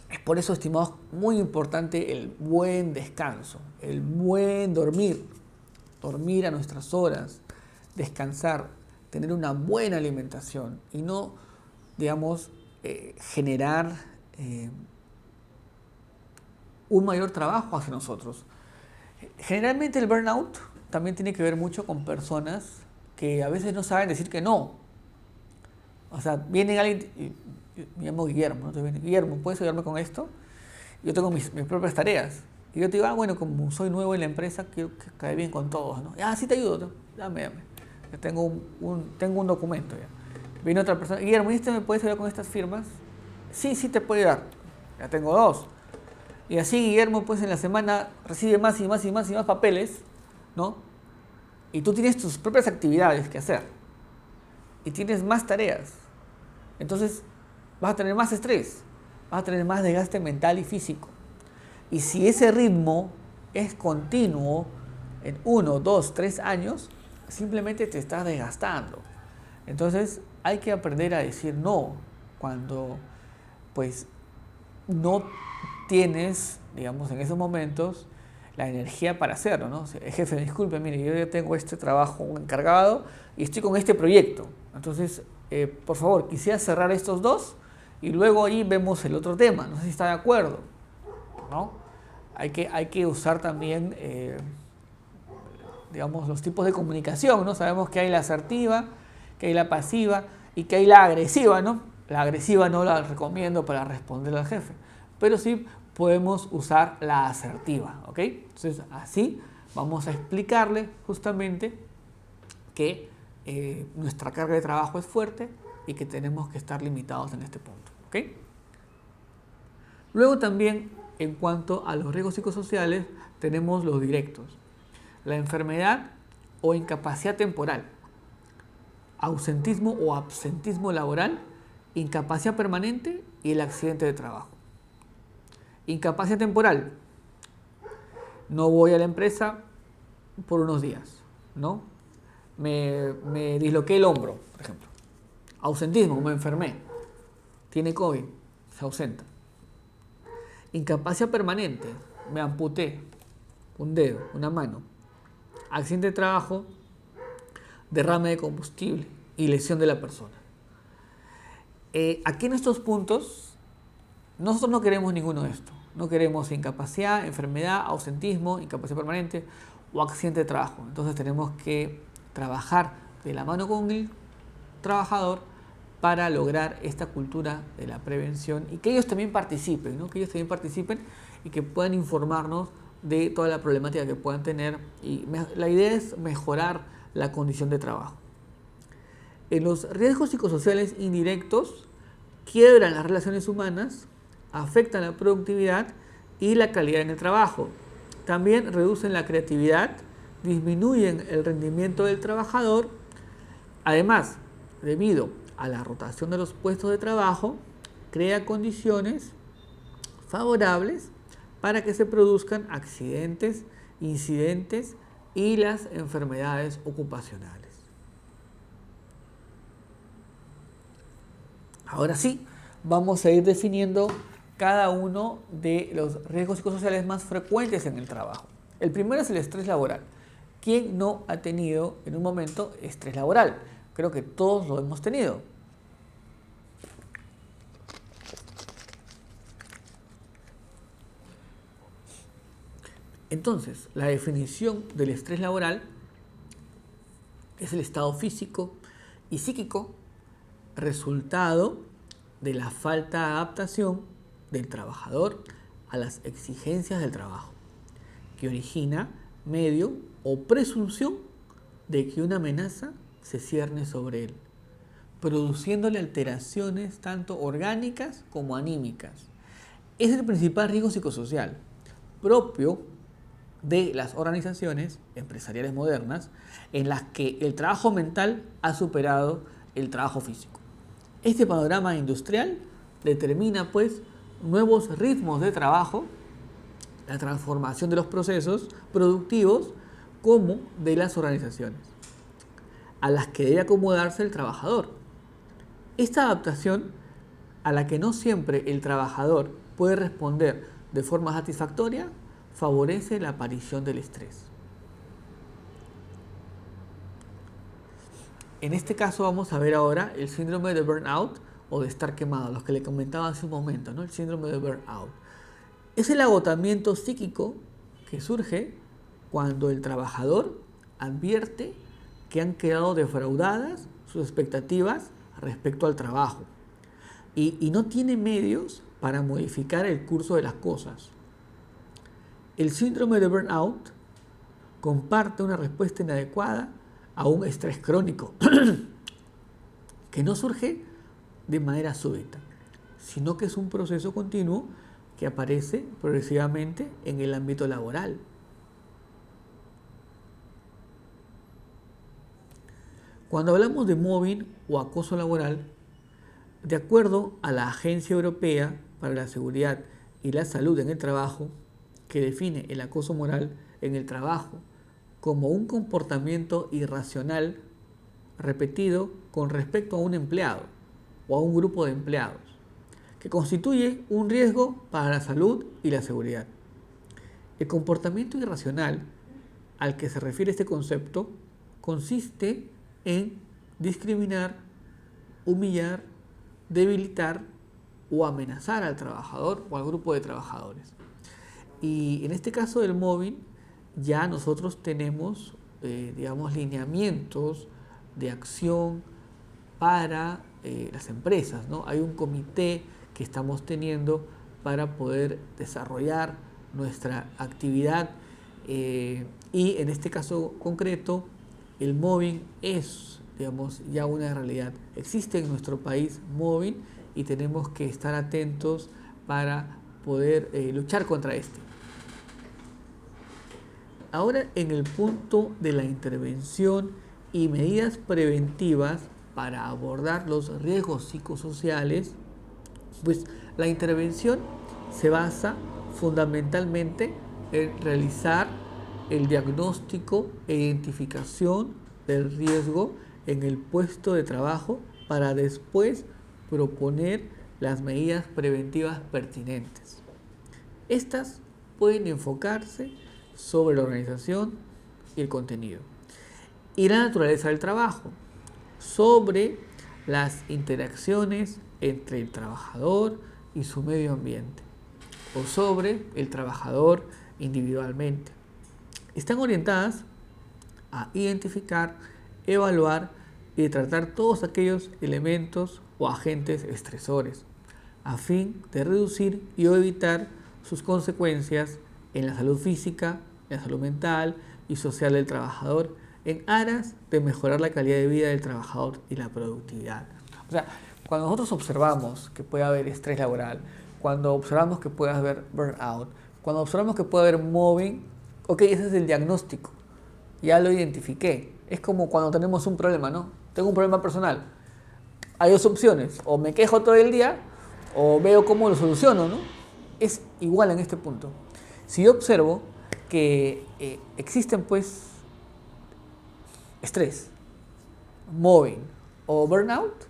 Es por eso, estimados, muy importante el buen descanso, el buen dormir a nuestras horas, descansar, tener una buena alimentación y no, digamos, generar un mayor trabajo hacia nosotros. Generalmente el burnout también tiene que ver mucho con personas que a veces no saben decir que no. O sea, viene alguien, me llamo Guillermo, ¿no? Guillermo, ¿puedes ayudarme con esto? Yo tengo mis propias tareas. Y yo te digo, bueno, como soy nuevo en la empresa, quiero que quede bien con todos, ¿no? Sí te ayudo, ¿no? Dame. Yo tengo un documento ya. Viene otra persona, Guillermo, ¿y me puedes ayudar con estas firmas? Sí, te puedo ayudar. Ya tengo 2. Y así Guillermo, pues en la semana recibe más y más papeles, ¿no? Y tú tienes tus propias actividades que hacer. Y tienes más tareas. Entonces vas a tener más estrés, vas a tener más desgaste mental y físico. Y si ese ritmo es continuo en 1, 2, 3 años, simplemente te estás desgastando. Entonces hay que aprender a decir no cuando pues no tienes, digamos, en esos momentos la energía para hacerlo, ¿no? Jefe, disculpe, mire, yo ya tengo este trabajo encargado y estoy con este proyecto. Entonces, por favor, quisiera cerrar estos 2 y luego ahí vemos el otro tema. No sé si está de acuerdo, ¿no? Hay que usar también, digamos, los tipos de comunicación, ¿no? Sabemos que hay la asertiva, que hay la pasiva y que hay la agresiva, ¿no? La agresiva no la recomiendo para responder al jefe, pero sí podemos usar la asertiva, ¿ok? Entonces, así vamos a explicarle justamente que nuestra carga de trabajo es fuerte y que tenemos que estar limitados en este punto, ¿ok? Luego también, en cuanto a los riesgos psicosociales, tenemos los directos. La enfermedad o incapacidad temporal, ausentismo o absentismo laboral, incapacidad permanente y el accidente de trabajo. Incapacidad temporal, no voy a la empresa por unos días, ¿no? Me disloqué el hombro, por ejemplo. Ausentismo, me enfermé, tiene COVID, se ausenta. Incapacidad permanente, me amputé un dedo, una mano. Accidente de trabajo, derrame de combustible y lesión de la persona. Aquí en estos puntos, nosotros no queremos ninguno de estos. No queremos incapacidad, enfermedad, ausentismo, incapacidad permanente o accidente de trabajo. Entonces tenemos que trabajar de la mano con el trabajador para lograr esta cultura de la prevención y que ellos también participen, ¿no? Que ellos también participen y que puedan informarnos de toda la problemática que puedan tener. Y la idea es mejorar la condición de trabajo. En los riesgos psicosociales indirectos, quiebran las relaciones humanas, afectan la productividad y la calidad en el trabajo. También reducen la creatividad, disminuyen el rendimiento del trabajador. Además, debido a la rotación de los puestos de trabajo, crea condiciones favorables para que se produzcan accidentes, incidentes y las enfermedades ocupacionales. Ahora sí, vamos a ir definiendo cada uno de los riesgos psicosociales más frecuentes en el trabajo. El primero es el estrés laboral. ¿Quién no ha tenido en un momento estrés laboral? Creo que todos lo hemos tenido. Entonces, la definición del estrés laboral es el estado físico y psíquico resultado de la falta de adaptación del trabajador a las exigencias del trabajo, que origina medio o presunción de que una amenaza se cierne sobre él, produciéndole alteraciones tanto orgánicas como anímicas. Es el principal riesgo psicosocial propio de las organizaciones empresariales modernas en las que el trabajo mental ha superado el trabajo físico. Este panorama industrial determina pues nuevos ritmos de trabajo, la transformación de los procesos productivos como de las organizaciones, a las que debe acomodarse el trabajador. Esta adaptación, a la que no siempre el trabajador puede responder de forma satisfactoria, favorece la aparición del estrés. En este caso vamos a ver ahora el síndrome de burnout o de estar quemado, los que le comentaba hace un momento, ¿no? El síndrome de burnout. Es el agotamiento psíquico que surge cuando el trabajador advierte que han quedado defraudadas sus expectativas respecto al trabajo y no tiene medios para modificar el curso de las cosas. El síndrome de burnout comparte una respuesta inadecuada a un estrés crónico que no surge de manera súbita, sino que es un proceso continuo que aparece progresivamente en el ámbito laboral. Cuando hablamos de mobbing o acoso laboral, de acuerdo a la Agencia Europea para la Seguridad y la Salud en el Trabajo, que define el acoso moral en el trabajo como un comportamiento irracional repetido con respecto a un empleado o a un grupo de empleados, que constituye un riesgo para la salud y la seguridad. El comportamiento irracional al que se refiere este concepto consiste en discriminar, humillar, debilitar o amenazar al trabajador o al grupo de trabajadores. Y en este caso del mobbing ya nosotros tenemos, lineamientos de acción para las empresas, ¿no? Hay un comité que estamos teniendo para poder desarrollar nuestra actividad y en este caso concreto el mobbing es, ya una realidad. Existe en nuestro país mobbing y tenemos que estar atentos para poder luchar contra este. Ahora en el punto de la intervención y medidas preventivas para abordar los riesgos psicosociales, pues la intervención se basa fundamentalmente en realizar el diagnóstico e identificación del riesgo en el puesto de trabajo para después proponer las medidas preventivas pertinentes. Estas pueden enfocarse sobre la organización y el contenido y la naturaleza del trabajo, sobre las interacciones entre el trabajador y su medio ambiente o sobre el trabajador individualmente. Están orientadas a identificar, evaluar y tratar todos aquellos elementos o agentes estresores a fin de reducir y o evitar sus consecuencias en la salud física, en la salud mental y social del trabajador, en aras de mejorar la calidad de vida del trabajador y la productividad. O sea, cuando nosotros observamos que puede haber estrés laboral, cuando observamos que puede haber burnout, cuando observamos que puede haber mobbing, ok, ese es el diagnóstico, ya lo identifiqué. Es como cuando tenemos un problema, ¿no? Tengo un problema personal. Hay dos opciones, o me quejo todo el día, o veo cómo lo soluciono, ¿no? Es igual en este punto. Si yo observo que existen pues estrés, mobbing o burnout,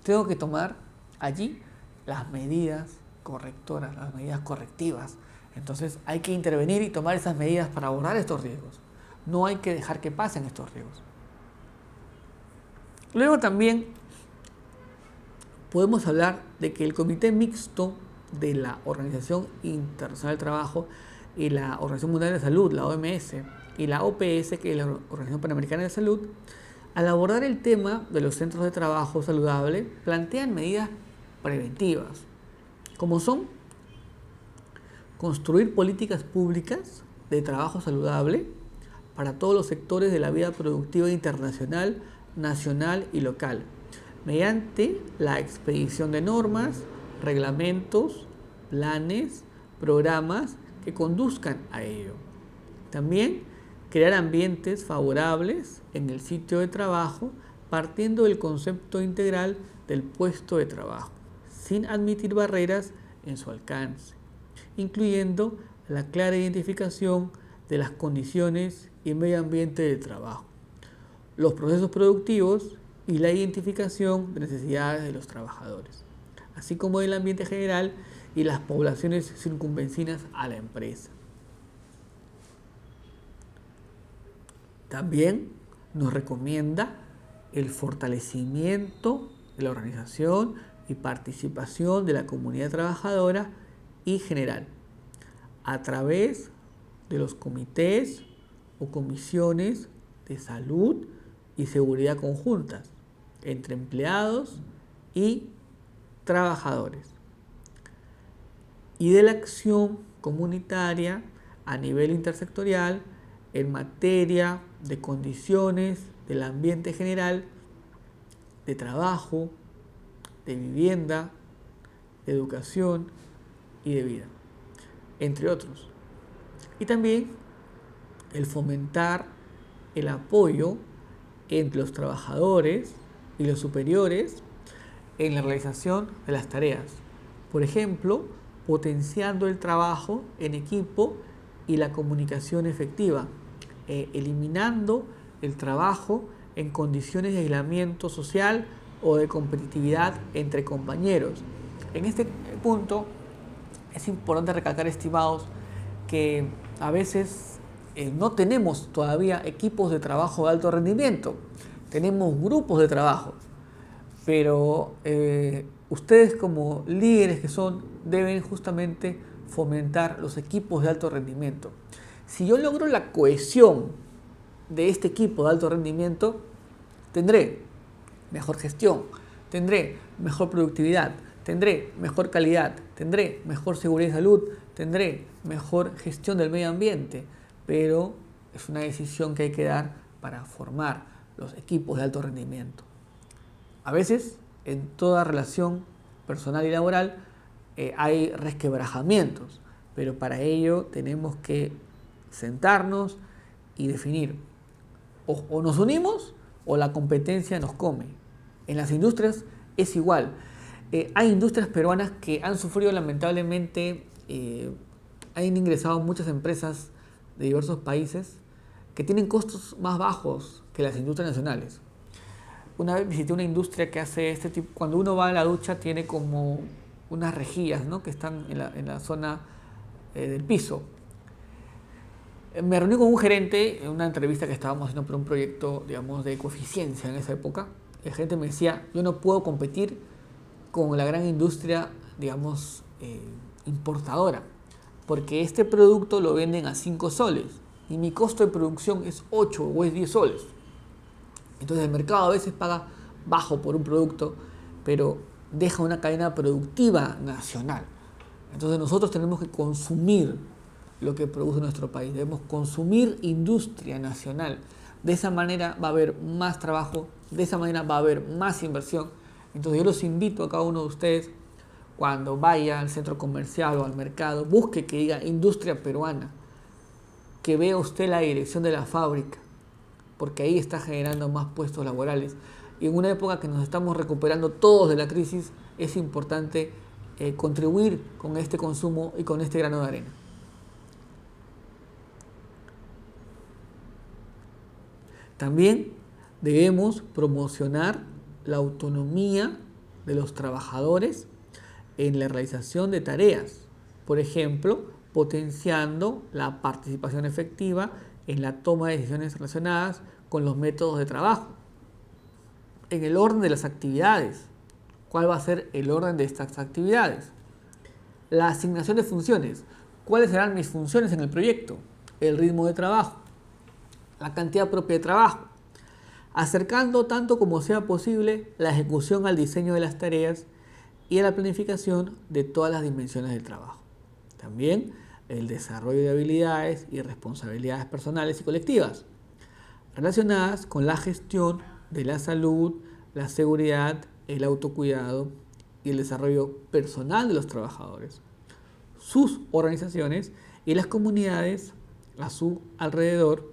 tengo que tomar allí las medidas correctoras, las medidas correctivas. Entonces hay que intervenir y tomar esas medidas para abordar estos riesgos. No hay que dejar que pasen estos riesgos. Luego también podemos hablar de que el Comité Mixto de la Organización Internacional del Trabajo y la Organización Mundial de la Salud, la OMS, y la OPS, que es la Organización Panamericana de Salud, al abordar el tema de los centros de trabajo saludable, plantean medidas preventivas, como son construir políticas públicas de trabajo saludable para todos los sectores de la vida productiva internacional, nacional y local, mediante la expedición de normas, reglamentos, planes, programas que conduzcan a ello. También crear ambientes favorables en el sitio de trabajo partiendo del concepto integral del puesto de trabajo, sin admitir barreras en su alcance, incluyendo la clara identificación de las condiciones y medio ambiente de trabajo, los procesos productivos y la identificación de necesidades de los trabajadores, así como del ambiente general y las poblaciones circunvecinas a la empresa. También nos recomienda el fortalecimiento de la organización y participación de la comunidad trabajadora y general a través de los comités o comisiones de salud y seguridad conjuntas entre empleados y trabajadores, y de la acción comunitaria a nivel intersectorial en materia de condiciones del ambiente general, de trabajo, de vivienda, de educación y de vida, entre otros. Y también el fomentar el apoyo entre los trabajadores y los superiores en la realización de las tareas. Por ejemplo, potenciando el trabajo en equipo y la comunicación efectiva, eliminando el trabajo en condiciones de aislamiento social o de competitividad entre compañeros. En este punto es importante recalcar, estimados, que a veces no tenemos todavía equipos de trabajo de alto rendimiento, tenemos grupos de trabajo, pero ustedes como líderes que son, deben justamente fomentar los equipos de alto rendimiento. Si yo logro la cohesión de este equipo de alto rendimiento, tendré mejor gestión, tendré mejor productividad, tendré mejor calidad, tendré mejor seguridad y salud, tendré mejor gestión del medio ambiente, pero es una decisión que hay que dar para formar los equipos de alto rendimiento. A veces, en toda relación personal y laboral, hay resquebrajamientos, pero para ello tenemos que sentarnos y definir, o nos unimos o la competencia nos come. En las industrias es igual. Hay industrias peruanas que han sufrido lamentablemente, han ingresado muchas empresas de diversos países que tienen costos más bajos que las industrias nacionales. Una vez visité una industria que hace este tipo, cuando uno va a la ducha tiene como unas rejillas, ¿no?, que están en la zona del piso. Me reuní con un gerente en una entrevista que estábamos haciendo por un proyecto, digamos, de ecoeficiencia en esa época. El gerente me decía, yo no puedo competir con la gran industria, digamos, importadora, porque este producto lo venden a 5 soles y mi costo de producción es 8 o es 10 soles. Entonces el mercado a veces paga bajo por un producto, pero deja una cadena productiva nacional. Entonces nosotros tenemos que consumir lo que produce nuestro país, debemos consumir industria nacional. De esa manera va a haber más trabajo, de esa manera va a haber más inversión. Entonces yo los invito a cada uno de ustedes, cuando vaya al centro comercial o al mercado, busque que diga industria peruana, que vea usted la dirección de la fábrica, porque ahí está generando más puestos laborales. Y en una época que nos estamos recuperando todos de la crisis, es importante contribuir con este consumo y con este grano de arena. También debemos promocionar la autonomía de los trabajadores en la realización de tareas, por ejemplo, potenciando la participación efectiva en la toma de decisiones relacionadas con los métodos de trabajo, en el orden de las actividades. ¿Cuál va a ser el orden de estas actividades? La asignación de funciones. ¿Cuáles serán mis funciones en el proyecto? El ritmo de trabajo, la cantidad propia de trabajo, acercando tanto como sea posible la ejecución al diseño de las tareas y a la planificación de todas las dimensiones del trabajo. También el desarrollo de habilidades y responsabilidades personales y colectivas relacionadas con la gestión de la salud, la seguridad, el autocuidado y el desarrollo personal de los trabajadores, sus organizaciones y las comunidades a su alrededor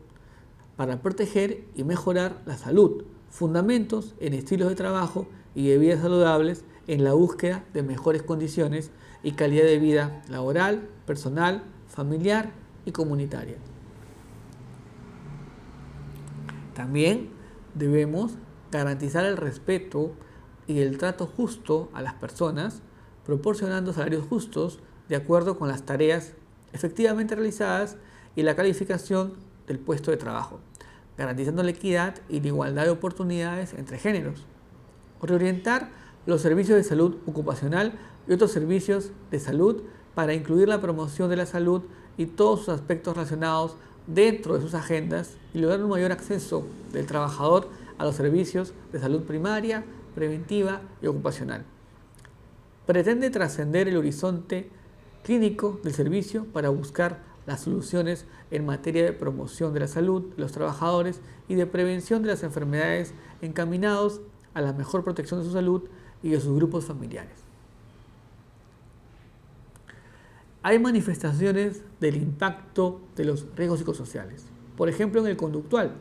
para proteger y mejorar la salud, fundamentos en estilos de trabajo y de vida saludables en la búsqueda de mejores condiciones y calidad de vida laboral, personal, familiar y comunitaria. También debemos garantizar el respeto y el trato justo a las personas, proporcionando salarios justos de acuerdo con las tareas efectivamente realizadas y la calificación del puesto de trabajo, garantizando la equidad y la igualdad de oportunidades entre géneros. Reorientar los servicios de salud ocupacional y otros servicios de salud para incluir la promoción de la salud y todos sus aspectos relacionados dentro de sus agendas y lograr un mayor acceso del trabajador a los servicios de salud primaria, preventiva y ocupacional. Pretende trascender el horizonte clínico del servicio para buscar las soluciones en materia de promoción de la salud de los trabajadores y de prevención de las enfermedades encaminados a la mejor protección de su salud y de sus grupos familiares. Hay manifestaciones del impacto de los riesgos psicosociales. Por ejemplo, en el conductual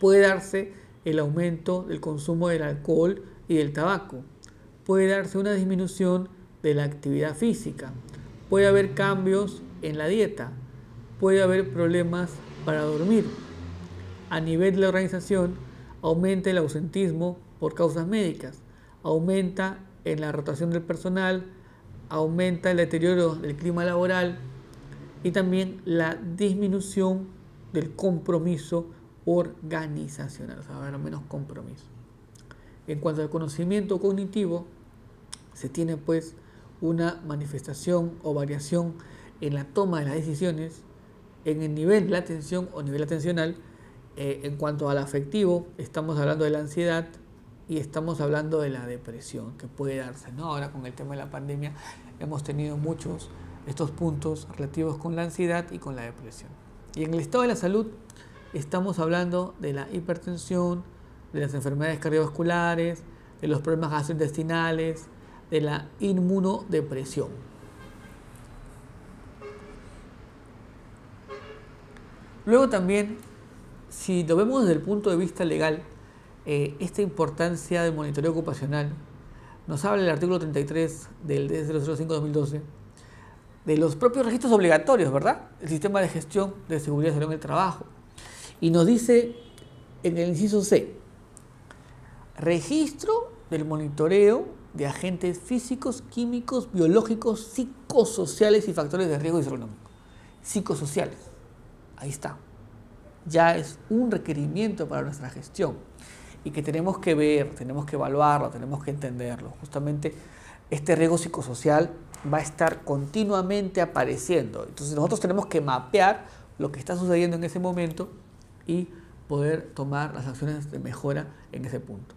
puede darse el aumento del consumo del alcohol y del tabaco. Puede darse una disminución de la actividad física. Puede haber cambios en la dieta. Puede haber problemas para dormir. A nivel de la organización, aumenta el ausentismo por causas médicas. Aumenta en la rotación del personal. Aumenta el deterioro del clima laboral y también la disminución del compromiso organizacional, o sea, va a haber menos compromiso. En cuanto al conocimiento cognitivo, se tiene pues una manifestación o variación en la toma de las decisiones, en el nivel de la atención o nivel atencional. En cuanto al afectivo, estamos hablando de la ansiedad y estamos hablando de la depresión que puede darse, ¿no? Ahora con el tema de la pandemia hemos tenido muchos estos puntos relativos con la ansiedad y con la depresión. Y en el estado de la salud estamos hablando de la hipertensión, de las enfermedades cardiovasculares, de los problemas gastrointestinales, de la inmunodepresión. Luego también, si lo vemos desde el punto de vista legal, esta importancia del monitoreo ocupacional nos habla el artículo 33 del D005-2012 de los propios registros obligatorios, ¿verdad? El sistema de gestión de seguridad y salud en el trabajo. Y nos dice en el inciso C, registro del monitoreo de agentes físicos, químicos, biológicos, psicosociales y factores de riesgo económico. Psicosociales, ahí está. Ya es un requerimiento para nuestra gestión y que tenemos que ver, tenemos que evaluarlo, tenemos que entenderlo. Justamente este riesgo psicosocial va a estar continuamente apareciendo. Entonces nosotros tenemos que mapear lo que está sucediendo en ese momento y poder tomar las acciones de mejora en ese punto.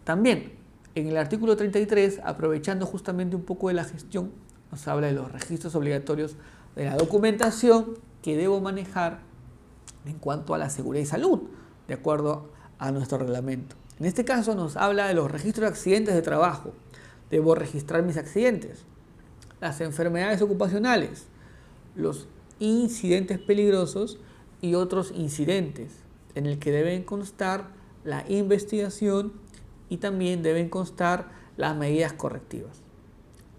También en el artículo 33, aprovechando justamente un poco de la gestión, nos habla de los registros obligatorios de la documentación que debo manejar en cuanto a la seguridad y salud, de acuerdo a nuestro reglamento. En este caso nos habla de los registros de accidentes de trabajo. Debo registrar mis accidentes, las enfermedades ocupacionales, los incidentes peligrosos y otros incidentes en el que deben constar la investigación y también deben constar las medidas correctivas.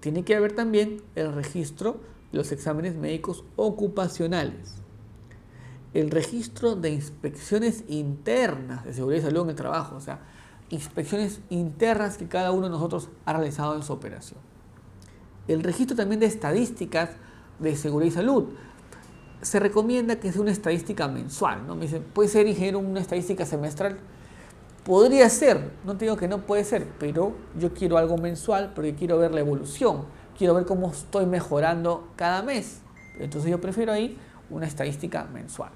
Tiene que haber también el registro de los exámenes médicos ocupacionales, el registro de inspecciones internas de seguridad y salud en el trabajo, o sea, inspecciones internas que cada uno de nosotros ha realizado en su operación. El registro también de estadísticas de seguridad y salud. se recomienda que sea una estadística mensual, ¿no? Me dicen, ¿puede ser, ingeniero, una estadística semestral? Podría ser, no te digo que no puede ser, pero yo quiero algo mensual porque quiero ver la evolución, quiero ver cómo estoy mejorando cada mes. Entonces yo prefiero ahí una estadística mensual.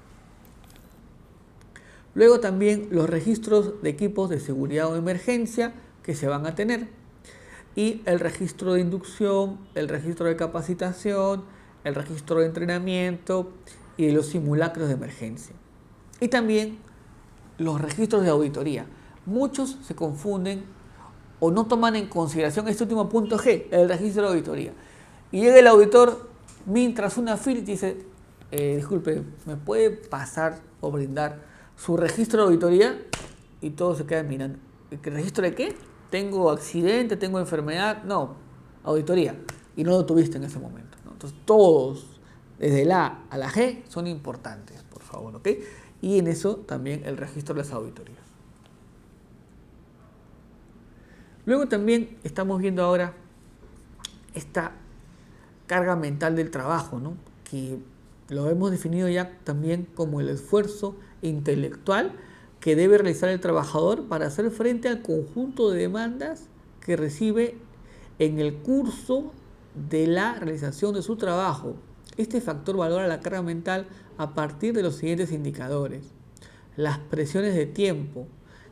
Luego también los registros de equipos de seguridad o emergencia que se van a tener. Y el registro de inducción, el registro de capacitación, el registro de entrenamiento y de los simulacros de emergencia. Y también los registros de auditoría. Muchos se confunden o no toman en consideración este último punto G, el registro de auditoría. Y llega el auditor mientras una fila y dice, disculpe, ¿me puede pasar o brindar su registro de auditoría? Y todos se quedan mirando. ¿El registro de qué? ¿Tengo accidente? ¿Tengo enfermedad? No, auditoría. Y no lo tuviste en ese momento, ¿no? Entonces todos, desde la A a la G, son importantes, por favor, ¿ok? Y en eso también el registro de las auditorías. Luego también estamos viendo ahora esta carga mental del trabajo, ¿no? Que lo hemos definido ya también como el esfuerzo intelectual que debe realizar el trabajador para hacer frente al conjunto de demandas que recibe en el curso de la realización de su trabajo. Este factor valora la carga mental a partir de los siguientes indicadores. Las presiones de tiempo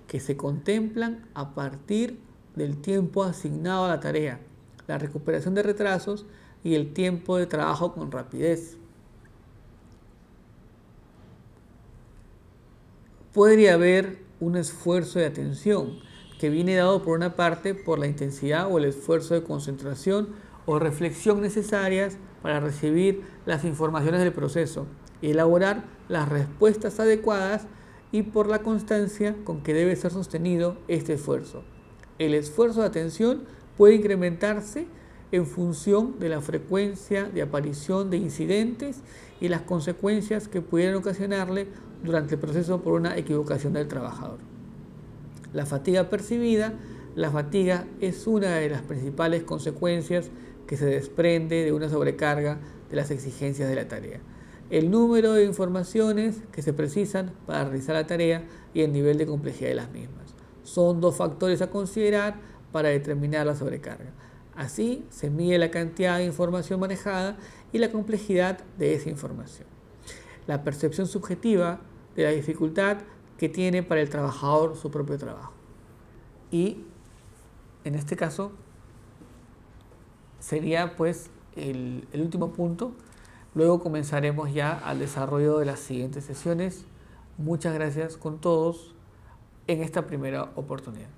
que se contemplan a partir del tiempo asignado a la tarea, la recuperación de retrasos y el tiempo de trabajo con rapidez. Podría haber un esfuerzo de atención que viene dado por una parte por la intensidad o el esfuerzo de concentración o reflexión necesarias para recibir las informaciones del proceso y elaborar las respuestas adecuadas, y por la constancia con que debe ser sostenido este esfuerzo. El esfuerzo de atención puede incrementarse en función de la frecuencia de aparición de incidentes y las consecuencias que pudieran ocasionarle durante el proceso por una equivocación del trabajador. La fatiga percibida. La fatiga es una de las principales consecuencias que se desprende de una sobrecarga de las exigencias de la tarea. El número de informaciones que se precisan para realizar la tarea y el nivel de complejidad de las mismas son dos factores a considerar para determinar la sobrecarga. Así se mide la cantidad de información manejada y la complejidad de esa información. La percepción subjetiva de la dificultad que tiene para el trabajador su propio trabajo. Y en este caso sería pues el último punto. Luego comenzaremos ya al desarrollo de las siguientes sesiones. Muchas gracias con todos en esta primera oportunidad.